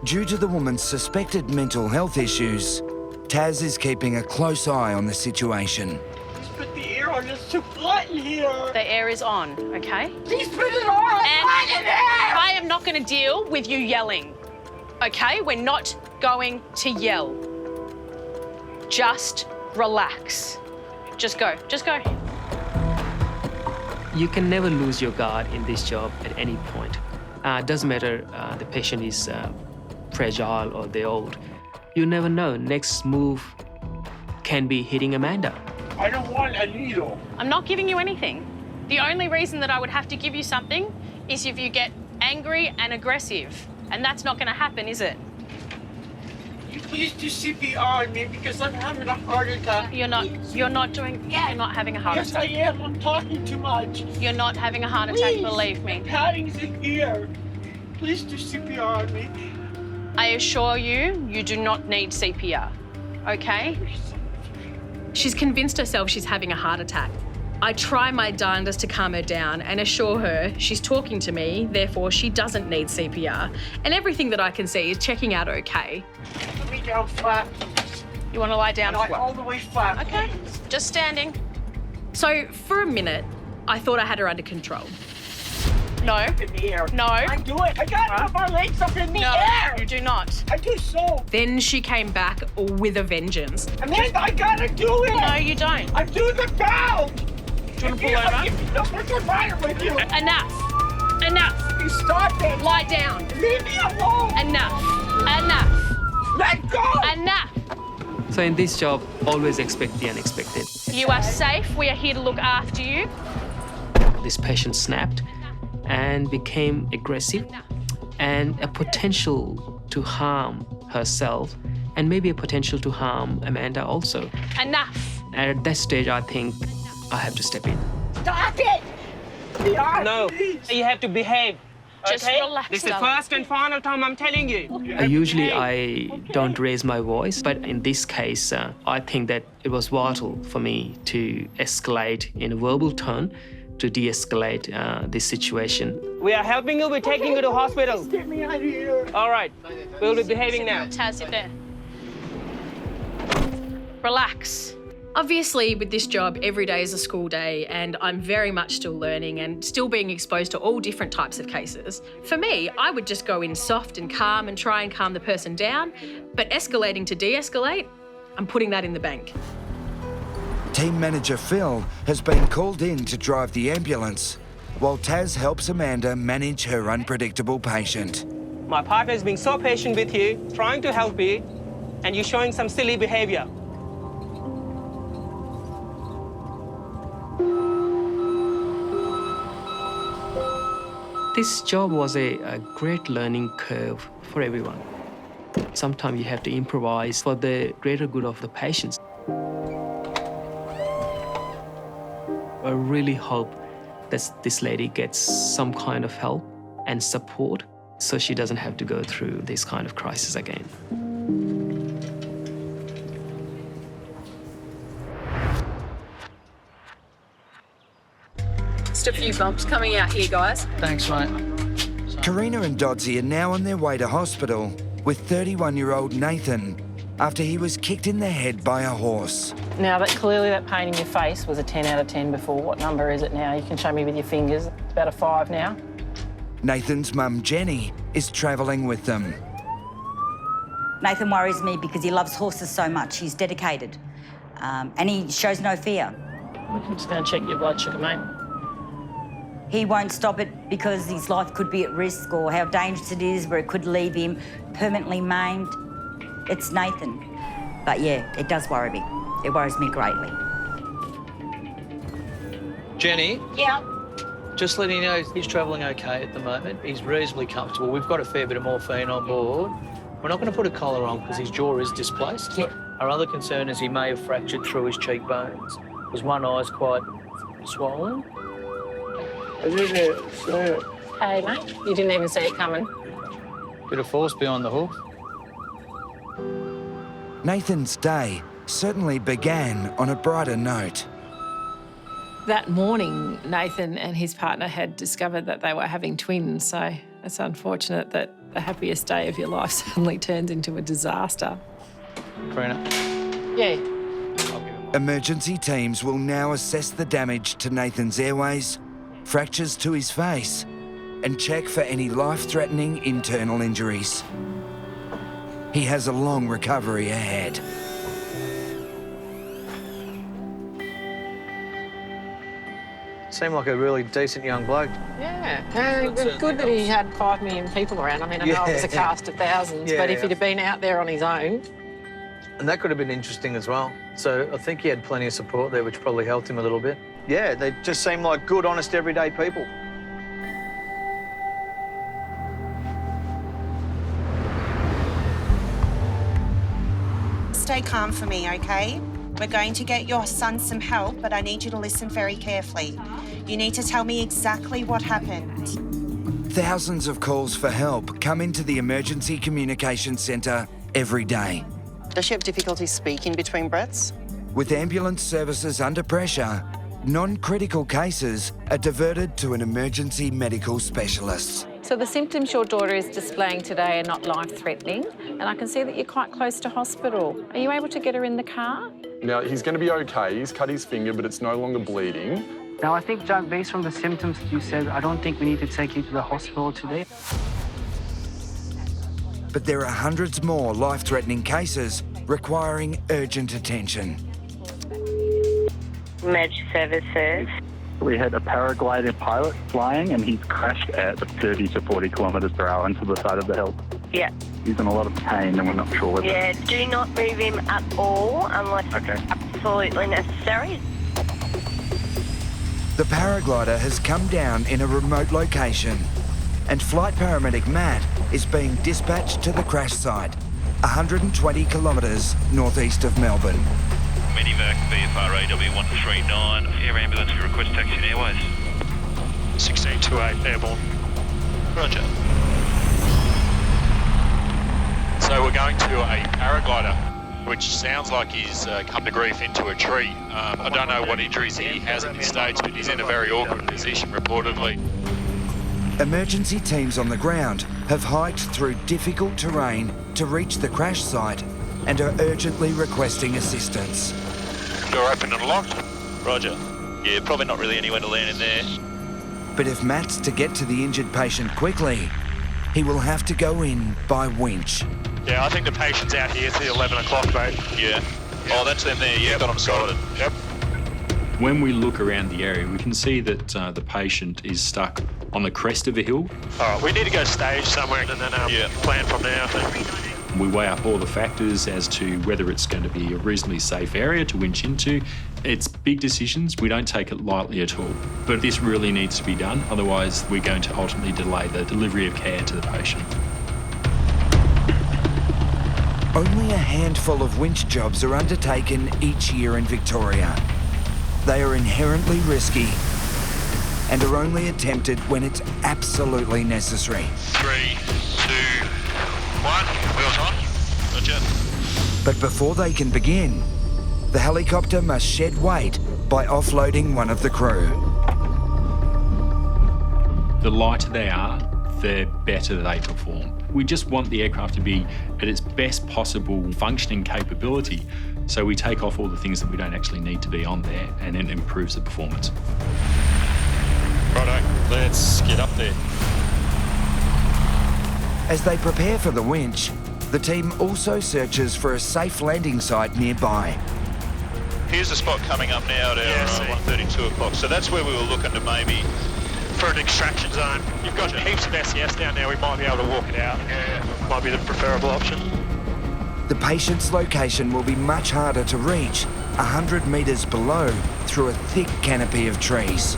Due to the woman's suspected mental health issues, Taz is keeping a close eye on the situation. Just put the air on, it's too hot in here. The air is on, okay? Please put it on, And I am not going to deal with you yelling, okay? We're not going to yell. Just relax. Just go, just go. You can never lose your guard in this job at any point. It doesn't matter the patient is fragile or they're old. You never know, next move can be hitting Amanda. I don't want a needle. I'm not giving you anything. The only reason that I would have to give you something is if you get angry and aggressive. And that's not going to happen, is it? You please do CPR on me because I'm having a heart attack. You're not having a heart attack. Yes, I am. I'm talking too much. You're not having a heart attack, believe me. Padding's in here. Please do CPR on me. I assure you, you do not need CPR, okay? She's convinced herself she's having a heart attack. I try my darndest to calm her down and assure her she's talking to me, therefore she doesn't need CPR. And everything that I can see is checking out okay. Put me down flat. You want to lie down flat? All the way flat. Okay, just standing. So for a minute, I thought I had her under control. No. In the air. No. I do it. I got to put my legs up in the air. You do not. I do so. Then she came back with a vengeance. Amanda, I gotta do it. No, you don't. I do the bound. Do you want to pull over? No, what's the matter with you? Enough. Enough. You stop it. Lie down. Leave me alone. Enough. Enough. Let go. Enough. So in this job, always expect the unexpected. You are safe. We are here to look after you. This patient snapped and became aggressive, and a potential to harm herself and maybe a potential to harm Amanda also. Enough. And at that stage, I think I have to step in. Stop it. No, you have to behave. Just okay? relax, This is the darling. first and final time I'm telling you. Usually I don't raise my voice, but in this case, I think that it was vital for me to escalate in a verbal tone to de-escalate this situation. We are helping you. We're taking you to hospital. Get me out of here. All right. We'll be behaving now. Taz, sit there. Relax. Obviously, with this job, every day is a school day, and I'm very much still learning and still being exposed to all different types of cases. For me, I would just go in soft and calm and try and calm the person down, but escalating to de-escalate, I'm putting that in the bank. Team manager Phil has been called in to drive the ambulance, while Taz helps Amanda manage her unpredictable patient. My partner is being so patient with you, trying to help you, and you're showing some silly behavior. This job was a great learning curve for everyone. Sometimes you have to improvise for the greater good of the patients. I really hope that this lady gets some kind of help and support so she doesn't have to go through this kind of crisis again. Just a few bumps coming out here, guys. Thanks, mate. Karina and Dodsey are now on their way to hospital with 31-year-old Nathan after he was kicked in the head by a horse. Now, clearly that pain in your face was a 10 out of 10 before. What number is it now? You can show me with your fingers. It's about a 5 now. Nathan's mum, Jenny, is travelling with them. Nathan worries me because he loves horses so much. He's dedicated, and he shows no fear. I'm just going to check your blood sugar, mate. He won't stop it because his life could be at risk or how dangerous it is, where it could leave him permanently maimed. It's Nathan. But yeah, it does worry me. It worries me greatly. Jenny? Yeah. Just letting you know he's travelling okay at the moment. He's reasonably comfortable. We've got a fair bit of morphine on board. We're not going to put a collar on because his jaw is displaced. Yep. Our other concern is he may have fractured through his cheekbones because one eye's quite swollen. I didn't see it. Hey, mate, you didn't even see it coming. Bit of force behind the hoof. Nathan's day certainly began on a brighter note. That morning, Nathan and his partner had discovered that they were having twins, so it's unfortunate that the happiest day of your life suddenly turns into a disaster. Karina? Yeah. Emergency teams will now assess the damage to Nathan's airways, fractures to his face, and check for any life-threatening internal injuries. He has a long recovery ahead. Seemed like a really decent young bloke. Yeah, and it's good that he had 5 million people around. I mean, I know it was a cast of thousands, but if he'd have been out there on his own... And that could have been interesting as well. So I think he had plenty of support there, which probably helped him a little bit. Yeah, they just seem like good, honest, everyday people. Stay calm for me, okay? We're going to get your son some help, but I need you to listen very carefully. You need to tell me exactly what happened. Thousands of calls for help come into the Emergency Communications Centre every day. Does she have difficulty speaking between breaths? With ambulance services under pressure, non-critical cases are diverted to an emergency medical specialist. So the symptoms your daughter is displaying today are not life-threatening, and I can see that you're quite close to hospital. Are you able to get her in the car? Now, he's going to be okay. He's cut his finger, but it's no longer bleeding. Now, I think, John, based on the symptoms that you said, I don't think we need to take you to the hospital today. But there are hundreds more life-threatening cases requiring urgent attention. Emergency services. We had a paraglider pilot flying and he's crashed at 30 to 40 kilometres per hour into the side of the hill. Yeah. He's in a lot of pain and we're not sure whether... Yeah, do not move him at all unless Okay. absolutely necessary. The paraglider has come down in a remote location, and flight paramedic Matt is being dispatched to the crash site, 120 kilometres northeast of Melbourne. Medivac, VFR AW139, air ambulance, we request taxi and airways. 1628, airborne. Roger. So we're going to a paraglider, which sounds like he's come to grief into a tree. I don't know what injuries he has at this stage, but he's in a very awkward position, reportedly. Emergency teams on the ground have hiked through difficult terrain to reach the crash site and are urgently requesting assistance. Door open and locked. Roger. Yeah, probably not really anywhere to land in there. But if Matt's to get to the injured patient quickly, he will have to go in by winch. Yeah, I think the patient's out here till 11 o'clock, mate. Yeah. Oh, that's them there. Yeah, got them sorted. Yep. When we look around the area, we can see that the patient is stuck on the crest of a hill. All right, we need to go stage somewhere and then plan from there, I think. We weigh up all the factors as to whether it's going to be a reasonably safe area to winch into. It's big decisions. We don't take it lightly at all. But this really needs to be done. Otherwise, we're going to ultimately delay the delivery of care to the patient. Only a handful of winch jobs are undertaken each year in Victoria. They are inherently risky and are only attempted when it's absolutely necessary. 3, 2, 1, wheels on. Roger. But before they can begin, the helicopter must shed weight by offloading one of the crew. The lighter they are, the better they perform. We just want the aircraft to be at its best possible functioning capability, so we take off all the things that we don't actually need to be on there, and it improves the performance. Righto, let's get up there. As they prepare for the winch, the team also searches for a safe landing site nearby. Here's the spot coming up now at our 1:32 o'clock. So that's where we were looking to maybe for an extraction zone. You've got heaps of SES down there. We might be able to walk it out. Yeah, might be the preferable option. The patient's location will be much harder to reach, 100 metres below, through a thick canopy of trees.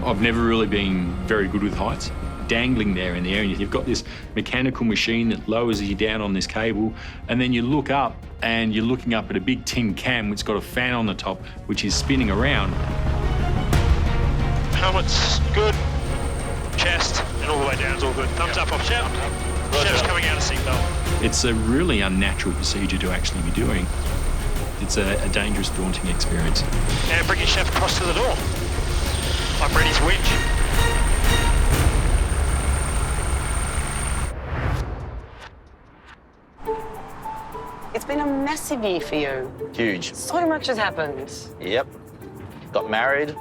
I've never really been very good with heights. Dangling there in the air, and you've got this mechanical machine that lowers you down on this cable, and then you look up and you're looking up at a big tin can which has got a fan on the top which is spinning around. Helmet's good. Chest and all the way down is all good. Thumbs up off shout. Shout's coming out of seatbelt. It's a really unnatural procedure to actually be doing. It's a dangerous, daunting experience. And bring your chef across to the door. I'm ready to winch. It's been a massive year for you. Huge. So much has happened. Yep. Got married.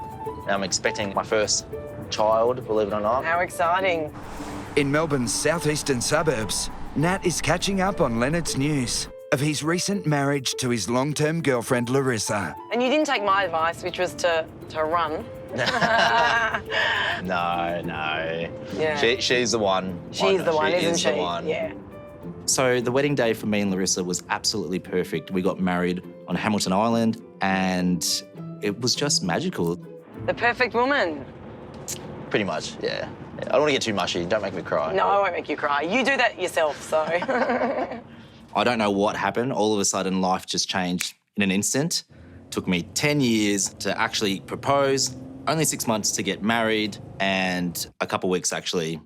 Now I'm expecting my first child, believe it or not. How exciting. In Melbourne's southeastern suburbs, Nat is catching up on Leonard's news of his recent marriage to his long-term girlfriend, Larissa. And you didn't take my advice, which was to run. No. Yeah. She's the one. She's the one, isn't she? The one. Yeah. So the wedding day for me and Larissa was absolutely perfect. We got married on Hamilton Island and it was just magical. The perfect woman. Pretty much, yeah. I don't want to get too mushy. Don't make me cry. No, I won't make you cry. You do that yourself, so. I don't know what happened. All of a sudden, life just changed in an instant. Took me 10 years to actually propose, only 6 months to get married, and a couple of weeks to actually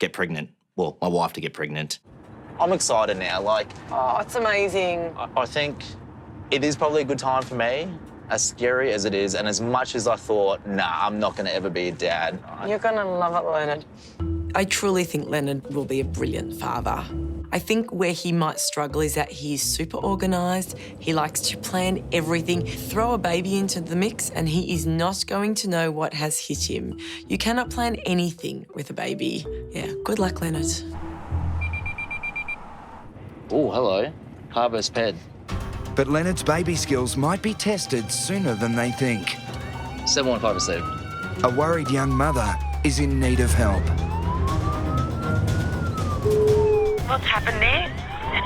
get pregnant. Well, my wife to get pregnant. I'm excited now, Oh, it's amazing. I think it is probably a good time for me. as scary as it is, and as much as I thought, nah, I'm not going to ever be a dad. You're going to love it, Leonard. I truly think Leonard will be a brilliant father. I think where he might struggle is that he is super organised. He likes to plan everything. Throw a baby into the mix and he is not going to know what has hit him. You cannot plan anything with a baby. Yeah, good luck, Leonard. Oh, hello. Harvest Ped. But Leonard's baby skills might be tested sooner than they think. 715 received. A worried young mother is in need of help. What's happened there?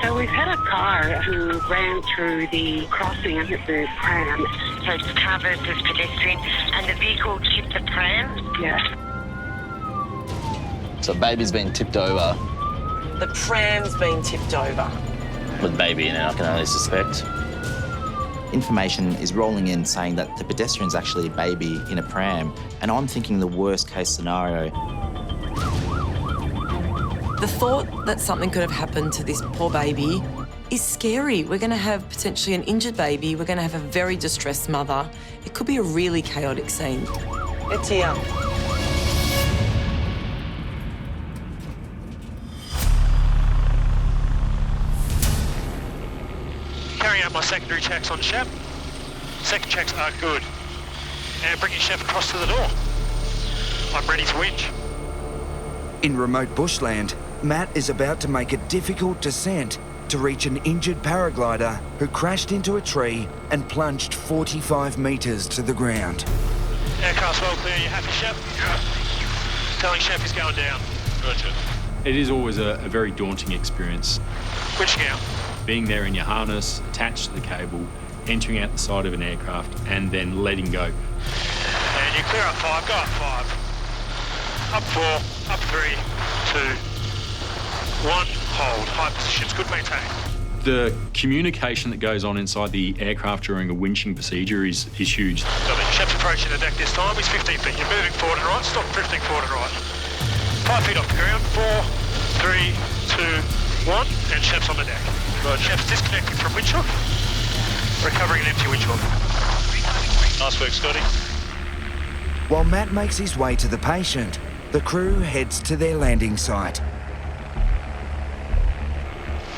So we've had a car who ran through the crossing and hit the pram. So it's car versus pedestrian, and the vehicle tipped the pram. Yeah. So baby's been tipped over. The pram's been tipped over. With baby in it, I can only suspect. Information is rolling in saying that the pedestrian's actually a baby in a pram, and I'm thinking the worst case scenario. The thought that something could have happened to this poor baby is scary. We're going to have potentially an injured baby. We're going to have a very distressed mother. It could be a really chaotic scene. It's here. Carrying out my secondary checks on Shep. Second checks are good. And bringing Shep across to the door. I'm ready to winch. In remote bushland, Matt is about to make a difficult descent to reach an injured paraglider who crashed into a tree and plunged 45 metres to the ground. Aircraft's well clear. You happy, Shep? Yeah. Telling Shep he's going down. Gotcha. It is always a very daunting experience. Winching out. Being there in your harness, attached to the cable, entering out the side of an aircraft, and then letting go. And you clear up 5, go up 5. Up 4, up 3, 2, 1, hold. High positions, good maintain. The communication that goes on inside the aircraft during a winching procedure is huge. Shep's approaching the deck this time. He's 15 feet. You're moving forward and right. Stop drifting forward and right. 5 feet off the ground. 4, 3, 2, 1. And Shep's on the deck. Right. Shep's disconnecting from winch hook. Recovering an empty winch hook. Nice work, Scotty. While Matt makes his way to the patient, the crew heads to their landing site.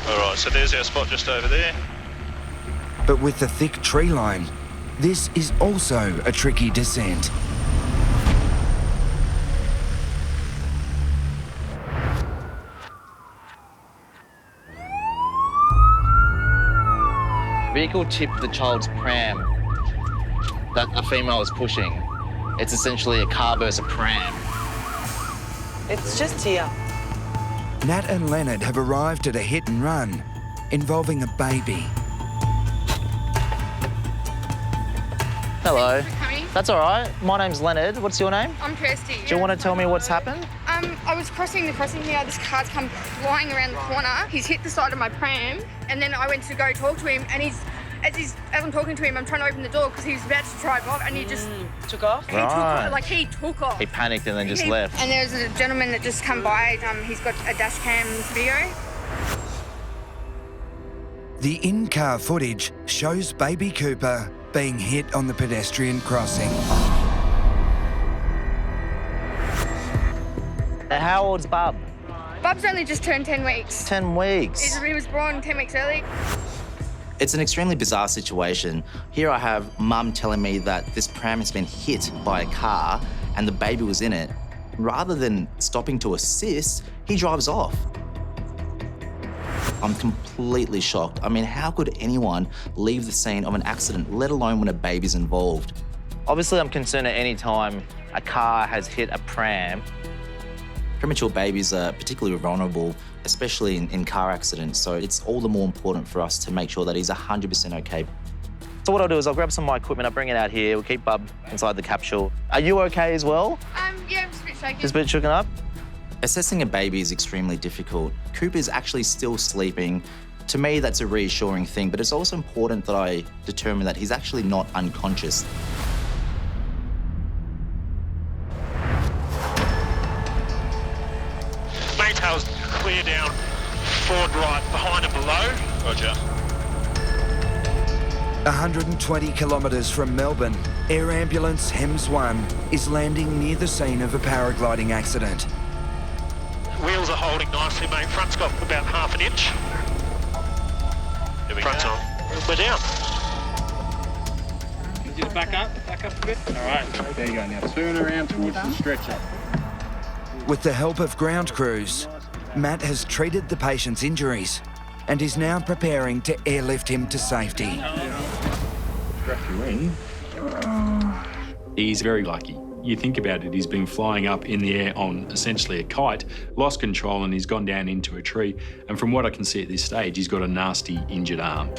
All right, so there's our spot just over there. But with the thick tree line, this is also a tricky descent. Vehicle tipped the child's pram that a female was pushing. It's essentially a car versus a pram. It's just here. Nat and Leonard have arrived at a hit and run involving a baby. Hello. That's all right. My name's Leonard. What's your name? I'm Kirsty. Do you want to tell me what's happened? I was crossing the crossing here. This car's come flying around the corner. He's hit the side of my pram, and then I went to go talk to him, and as I'm talking to him, I'm trying to open the door because he was about to drive off, and he just took off. Right. He took off. He panicked and then just left. And there was a gentleman that just come by. He's got a dash cam video. The in-car footage shows baby Cooper being hit on the pedestrian crossing. How old's Bub? Bub's only just turned 10 weeks. 10 weeks. He was born 10 weeks early. It's an extremely bizarre situation. Here I have Mum telling me that this pram has been hit by a car and the baby was in it. Rather than stopping to assist, he drives off. I'm completely shocked. I mean, how could anyone leave the scene of an accident, let alone when a baby's involved? Obviously, I'm concerned at any time a car has hit a pram. Premature babies are particularly vulnerable, especially in car accidents, so it's all the more important for us to make sure that he's 100% okay. So what I'll do is I'll grab some of my equipment, I'll bring it out here, we'll keep Bub inside the capsule. Are you okay as well? Yeah, I'm just a bit shaky. Just a bit shooken up? Assessing a baby is extremely difficult. Cooper's actually still sleeping. To me, that's a reassuring thing, but it's also important that I determine that he's actually not unconscious. Maintail's clear down, forward right, behind and below. Roger. 120 kilometres from Melbourne, Air Ambulance HEMS 1 is landing near the scene of a paragliding accident. Wheels are holding nicely, mate. Front's got about half an inch. Front's on. We're down. Can you just back up a bit? All right, there you go. Now turn around towards the stretcher. With the help of ground crews, Matt has treated the patient's injuries and is now preparing to airlift him to safety. Strap you in. He's very lucky. You think about it, he's been flying up in the air on essentially a kite, lost control and he's gone down into a tree. And from what I can see at this stage, he's got a nasty injured arm.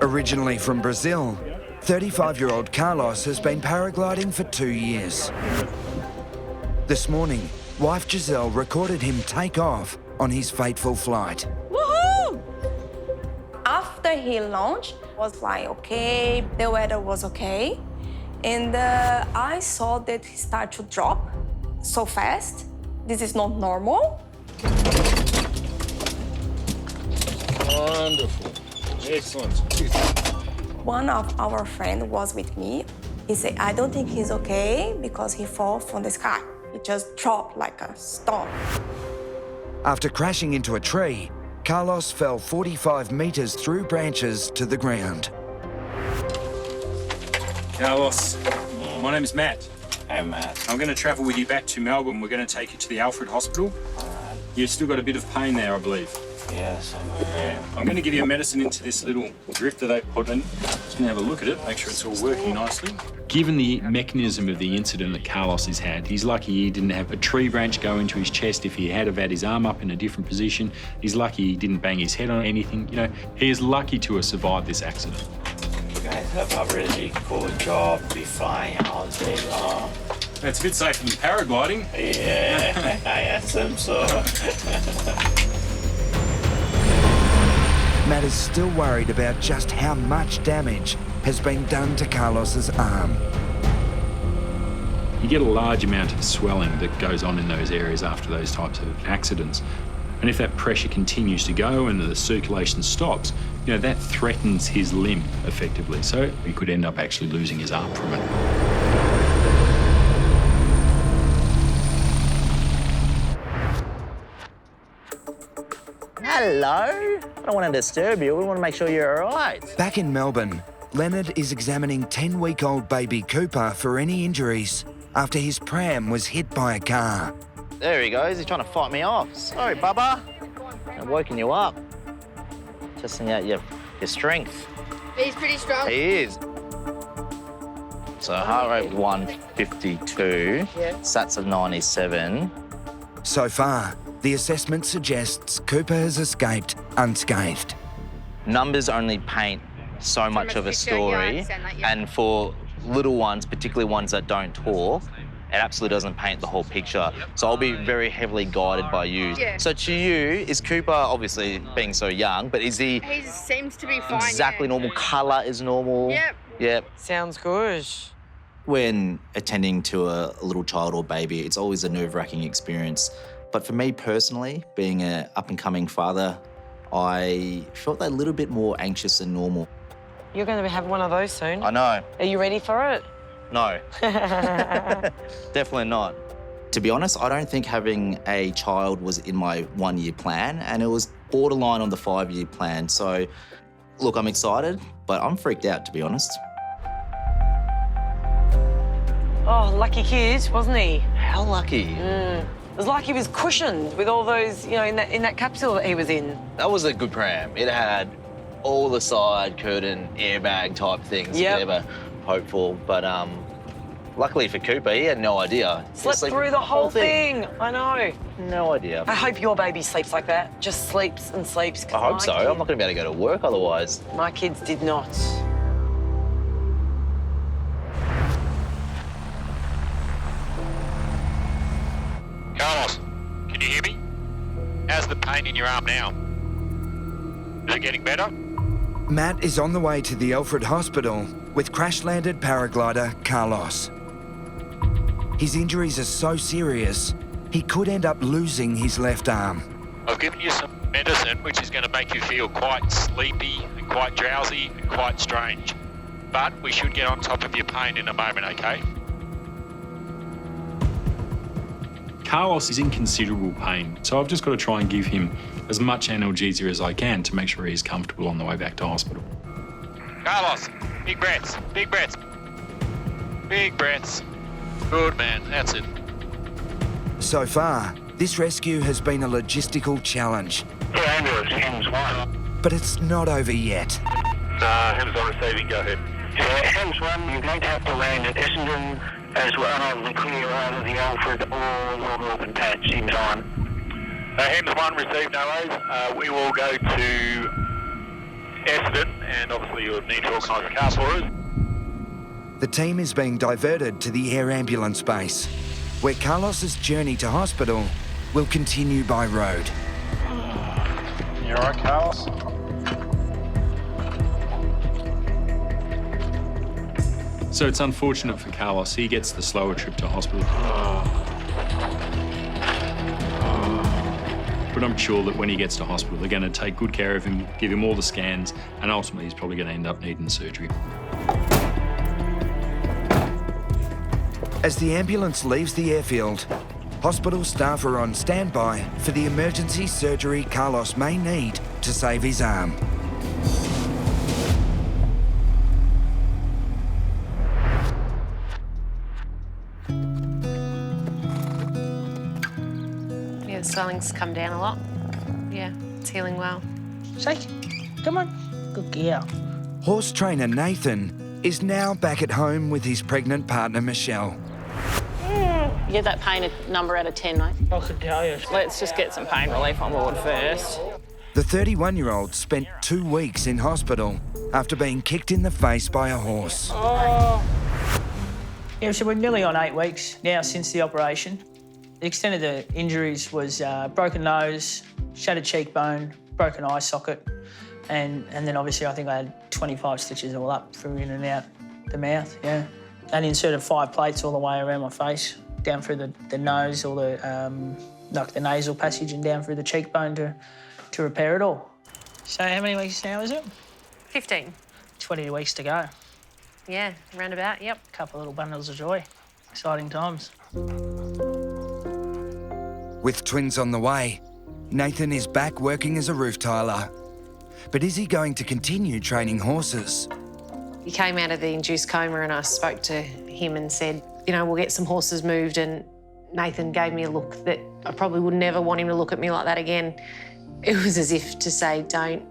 Originally from Brazil, 35-year-old Carlos has been paragliding for 2 years. This morning, wife Giselle recorded him take off on his fateful flight. Woohoo! After he launched, was like, okay, the weather was okay. And I saw that he started to drop so fast. This is not normal. Wonderful. Excellent. One of our friends was with me. He said, I don't think he's okay because he fell from the sky. He just dropped like a stone. After crashing into a tree, Carlos fell 45 metres through branches to the ground. Carlos, my name is Matt. Hey, Matt. I'm going to travel with you back to Melbourne. We're going to take you to the Alfred Hospital. You've still got a bit of pain there, I believe. Yes, I'm going to give you a medicine into this little drip that they put in. Just going to have a look at it, make sure it's all working nicely. Given the mechanism of the incident that Carlos has had, he's lucky he didn't have a tree branch go into his chest. If he had have had his arm up in a different position, he's lucky he didn't bang his head on anything. You know, he is lucky to have survived this accident. You guys have a really cool job. Be flying all day long. It's a bit safer than paragliding. Yeah, I assume so. Matt is still worried about just how much damage has been done to Carlos's arm. You get a large amount of swelling that goes on in those areas after those types of accidents. And if that pressure continues to go and the circulation stops, you know, that threatens his limb effectively. So he could end up actually losing his arm from it. Hello. I don't want to disturb you. We want to make sure you're all right. Back in Melbourne, Leonard is examining 10-week-old baby Cooper for any injuries after his pram was hit by a car. There he goes. He's trying to fight me off. Sorry, Bubba. I'm woken you up. Testing out your strength. He's pretty strong. He is. So heart rate 152, sats of 97. So far, the assessment suggests Cooper has escaped unscathed. Numbers only paint so much of a story, and for little ones, particularly ones that don't talk, it absolutely doesn't paint the whole picture. So I'll be very heavily guided by you. Yeah. So to you, is Cooper, obviously being so young, but is he seems to be fine. Exactly normal, colour is normal? Yep. Yep. Sounds good. When attending to a little child or baby, it's always a nerve-wracking experience. But for me personally, being an up-and-coming father, I felt a little bit more anxious than normal. You're going to have one of those soon. I know. Are you ready for it? No. Definitely not. To be honest, I don't think having a child was in my 1-year plan, and it was borderline on the 5-year plan. So, look, I'm excited, but I'm freaked out, to be honest. Oh, lucky kid, wasn't he? How lucky? It was like he was cushioned with all those, you know, in that capsule that he was in. That was a good pram. It had all the side curtain airbag type things you could ever hope for. But luckily for Cooper, he had no idea. Slept through the whole thing. I know. No idea. I hope your baby sleeps like that. Just sleeps and sleeps. I hope so. I'm not going to be able to go to work otherwise. My kids did not. Carlos, can you hear me? How's the pain in your arm now? Is it getting better? Matt is on the way to the Alfred Hospital with crash-landed paraglider Carlos. His injuries are so serious, he could end up losing his left arm. I've given you some medicine which is going to make you feel quite sleepy and quite drowsy and quite strange. But we should get on top of your pain in a moment, okay? Carlos is in considerable pain, so I've just got to try and give him as much analgesia as I can to make sure he's comfortable on the way back to hospital. Carlos, big breaths, big breaths. Big breaths. Good man, that's it. So far, this rescue has been a logistical challenge. Ambulance, HEMS 1. But it's not over yet. HEMS 1 receiving, go ahead. HEMS 1, you're going to have to land at Essendon as well as the clear out of the Alfred or Northern Patch in time. HEMS 1 received, no worries. We will go to Essendon, and obviously you'll need to organise a car for us. The team is being diverted to the air ambulance base, where Carlos's journey to hospital will continue by road. You all right, Carlos? So it's unfortunate for Carlos. He gets the slower trip to hospital. But I'm sure that when he gets to hospital, they're going to take good care of him, give him all the scans, and ultimately he's probably going to end up needing surgery. As the ambulance leaves the airfield, hospital staff are on standby for the emergency surgery Carlos may need to save his arm. Yeah, the swelling's come down a lot. Yeah, it's healing well. Shake. Come on. Good girl. Horse trainer Nathan is now back at home with his pregnant partner Michelle. Get that pain number out of 10, mate. I could tell you. Let's just get some pain relief on board first. The 31-year-old spent 2 weeks in hospital after being kicked in the face by a horse. Oh. Yeah, so we're nearly on 8 weeks now since the operation. The extent of the injuries was broken nose, shattered cheekbone, broken eye socket, and then obviously I think I had 25 stitches all up through in and out the mouth, yeah. And inserted 5 plates all the way around my face, down through the nose, or like the nasal passage, and down through the cheekbone to repair it all. So how many weeks now is it? 15. 20 weeks to go. Yeah, roundabout, yep. A couple of little bundles of joy. Exciting times. With twins on the way, Nathan is back working as a roof tiler. But is he going to continue training horses? He came out of the induced coma and I spoke to him and said, you know, we'll get some horses moved, and Nathan gave me a look that I probably would never want him to look at me like that again. It was as if to say, don't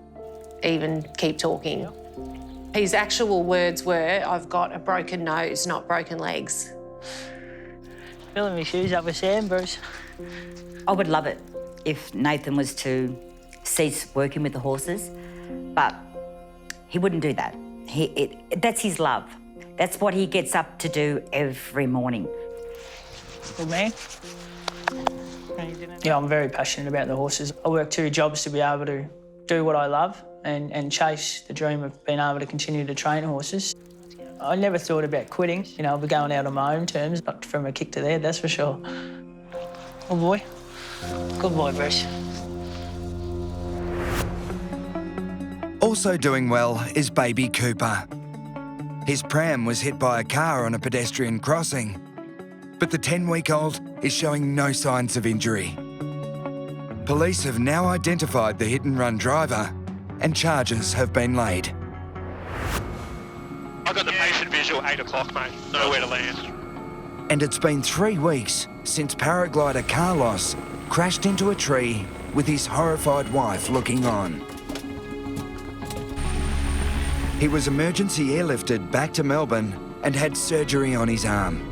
even keep talking. His actual words were, I've got a broken nose, not broken legs. Filling my shoes up with sand, Bruce. I would love it if Nathan was to cease working with the horses, but he wouldn't do that. That's his love. That's what he gets up to do every morning. Good man. Yeah, I'm very passionate about the horses. I work 2 jobs to be able to do what I love and chase the dream of being able to continue to train horses. I never thought about quitting. You know, I'll be going out on my own terms, not from a kick to there, that's for sure. Good boy. Good boy, Bruce. Also doing well is baby Cooper. His pram was hit by a car on a pedestrian crossing, but the 10-week-old is showing no signs of injury. Police have now identified the hit-and-run driver, and charges have been laid. I got the patient visual 8 o'clock, mate. Nowhere to land. And it's been 3 weeks since paraglider Carlos crashed into a tree with his horrified wife looking on. He was emergency airlifted back to Melbourne and had surgery on his arm.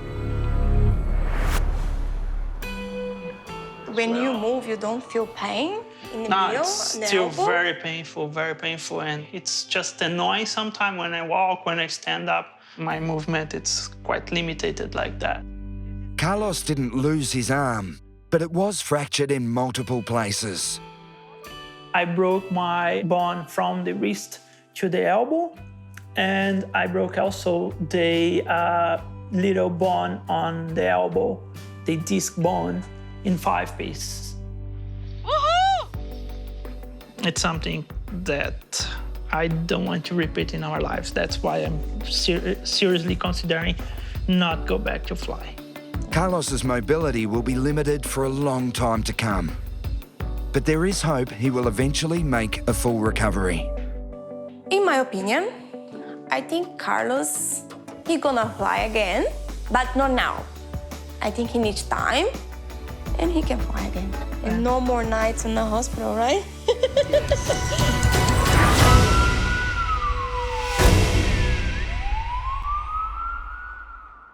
When you move, you don't feel pain in the middle? It's still very painful, and it's just annoying sometimes when I walk, when I stand up. My movement, it's quite limited like that. Carlos didn't lose his arm, but it was fractured in multiple places. I broke my bone from the wrist to the elbow, and I broke also the little bone on the elbow, the disc bone, in 5 pieces. Woohoo! It's something that I don't want to repeat in our lives. That's why I'm seriously considering not go back to fly. Carlos's mobility will be limited for a long time to come. But there is hope he will eventually make a full recovery. In my opinion, I think Carlos, he's gonna fly again, but not now. I think he needs time, and he can fly again. And no more nights in the hospital, right?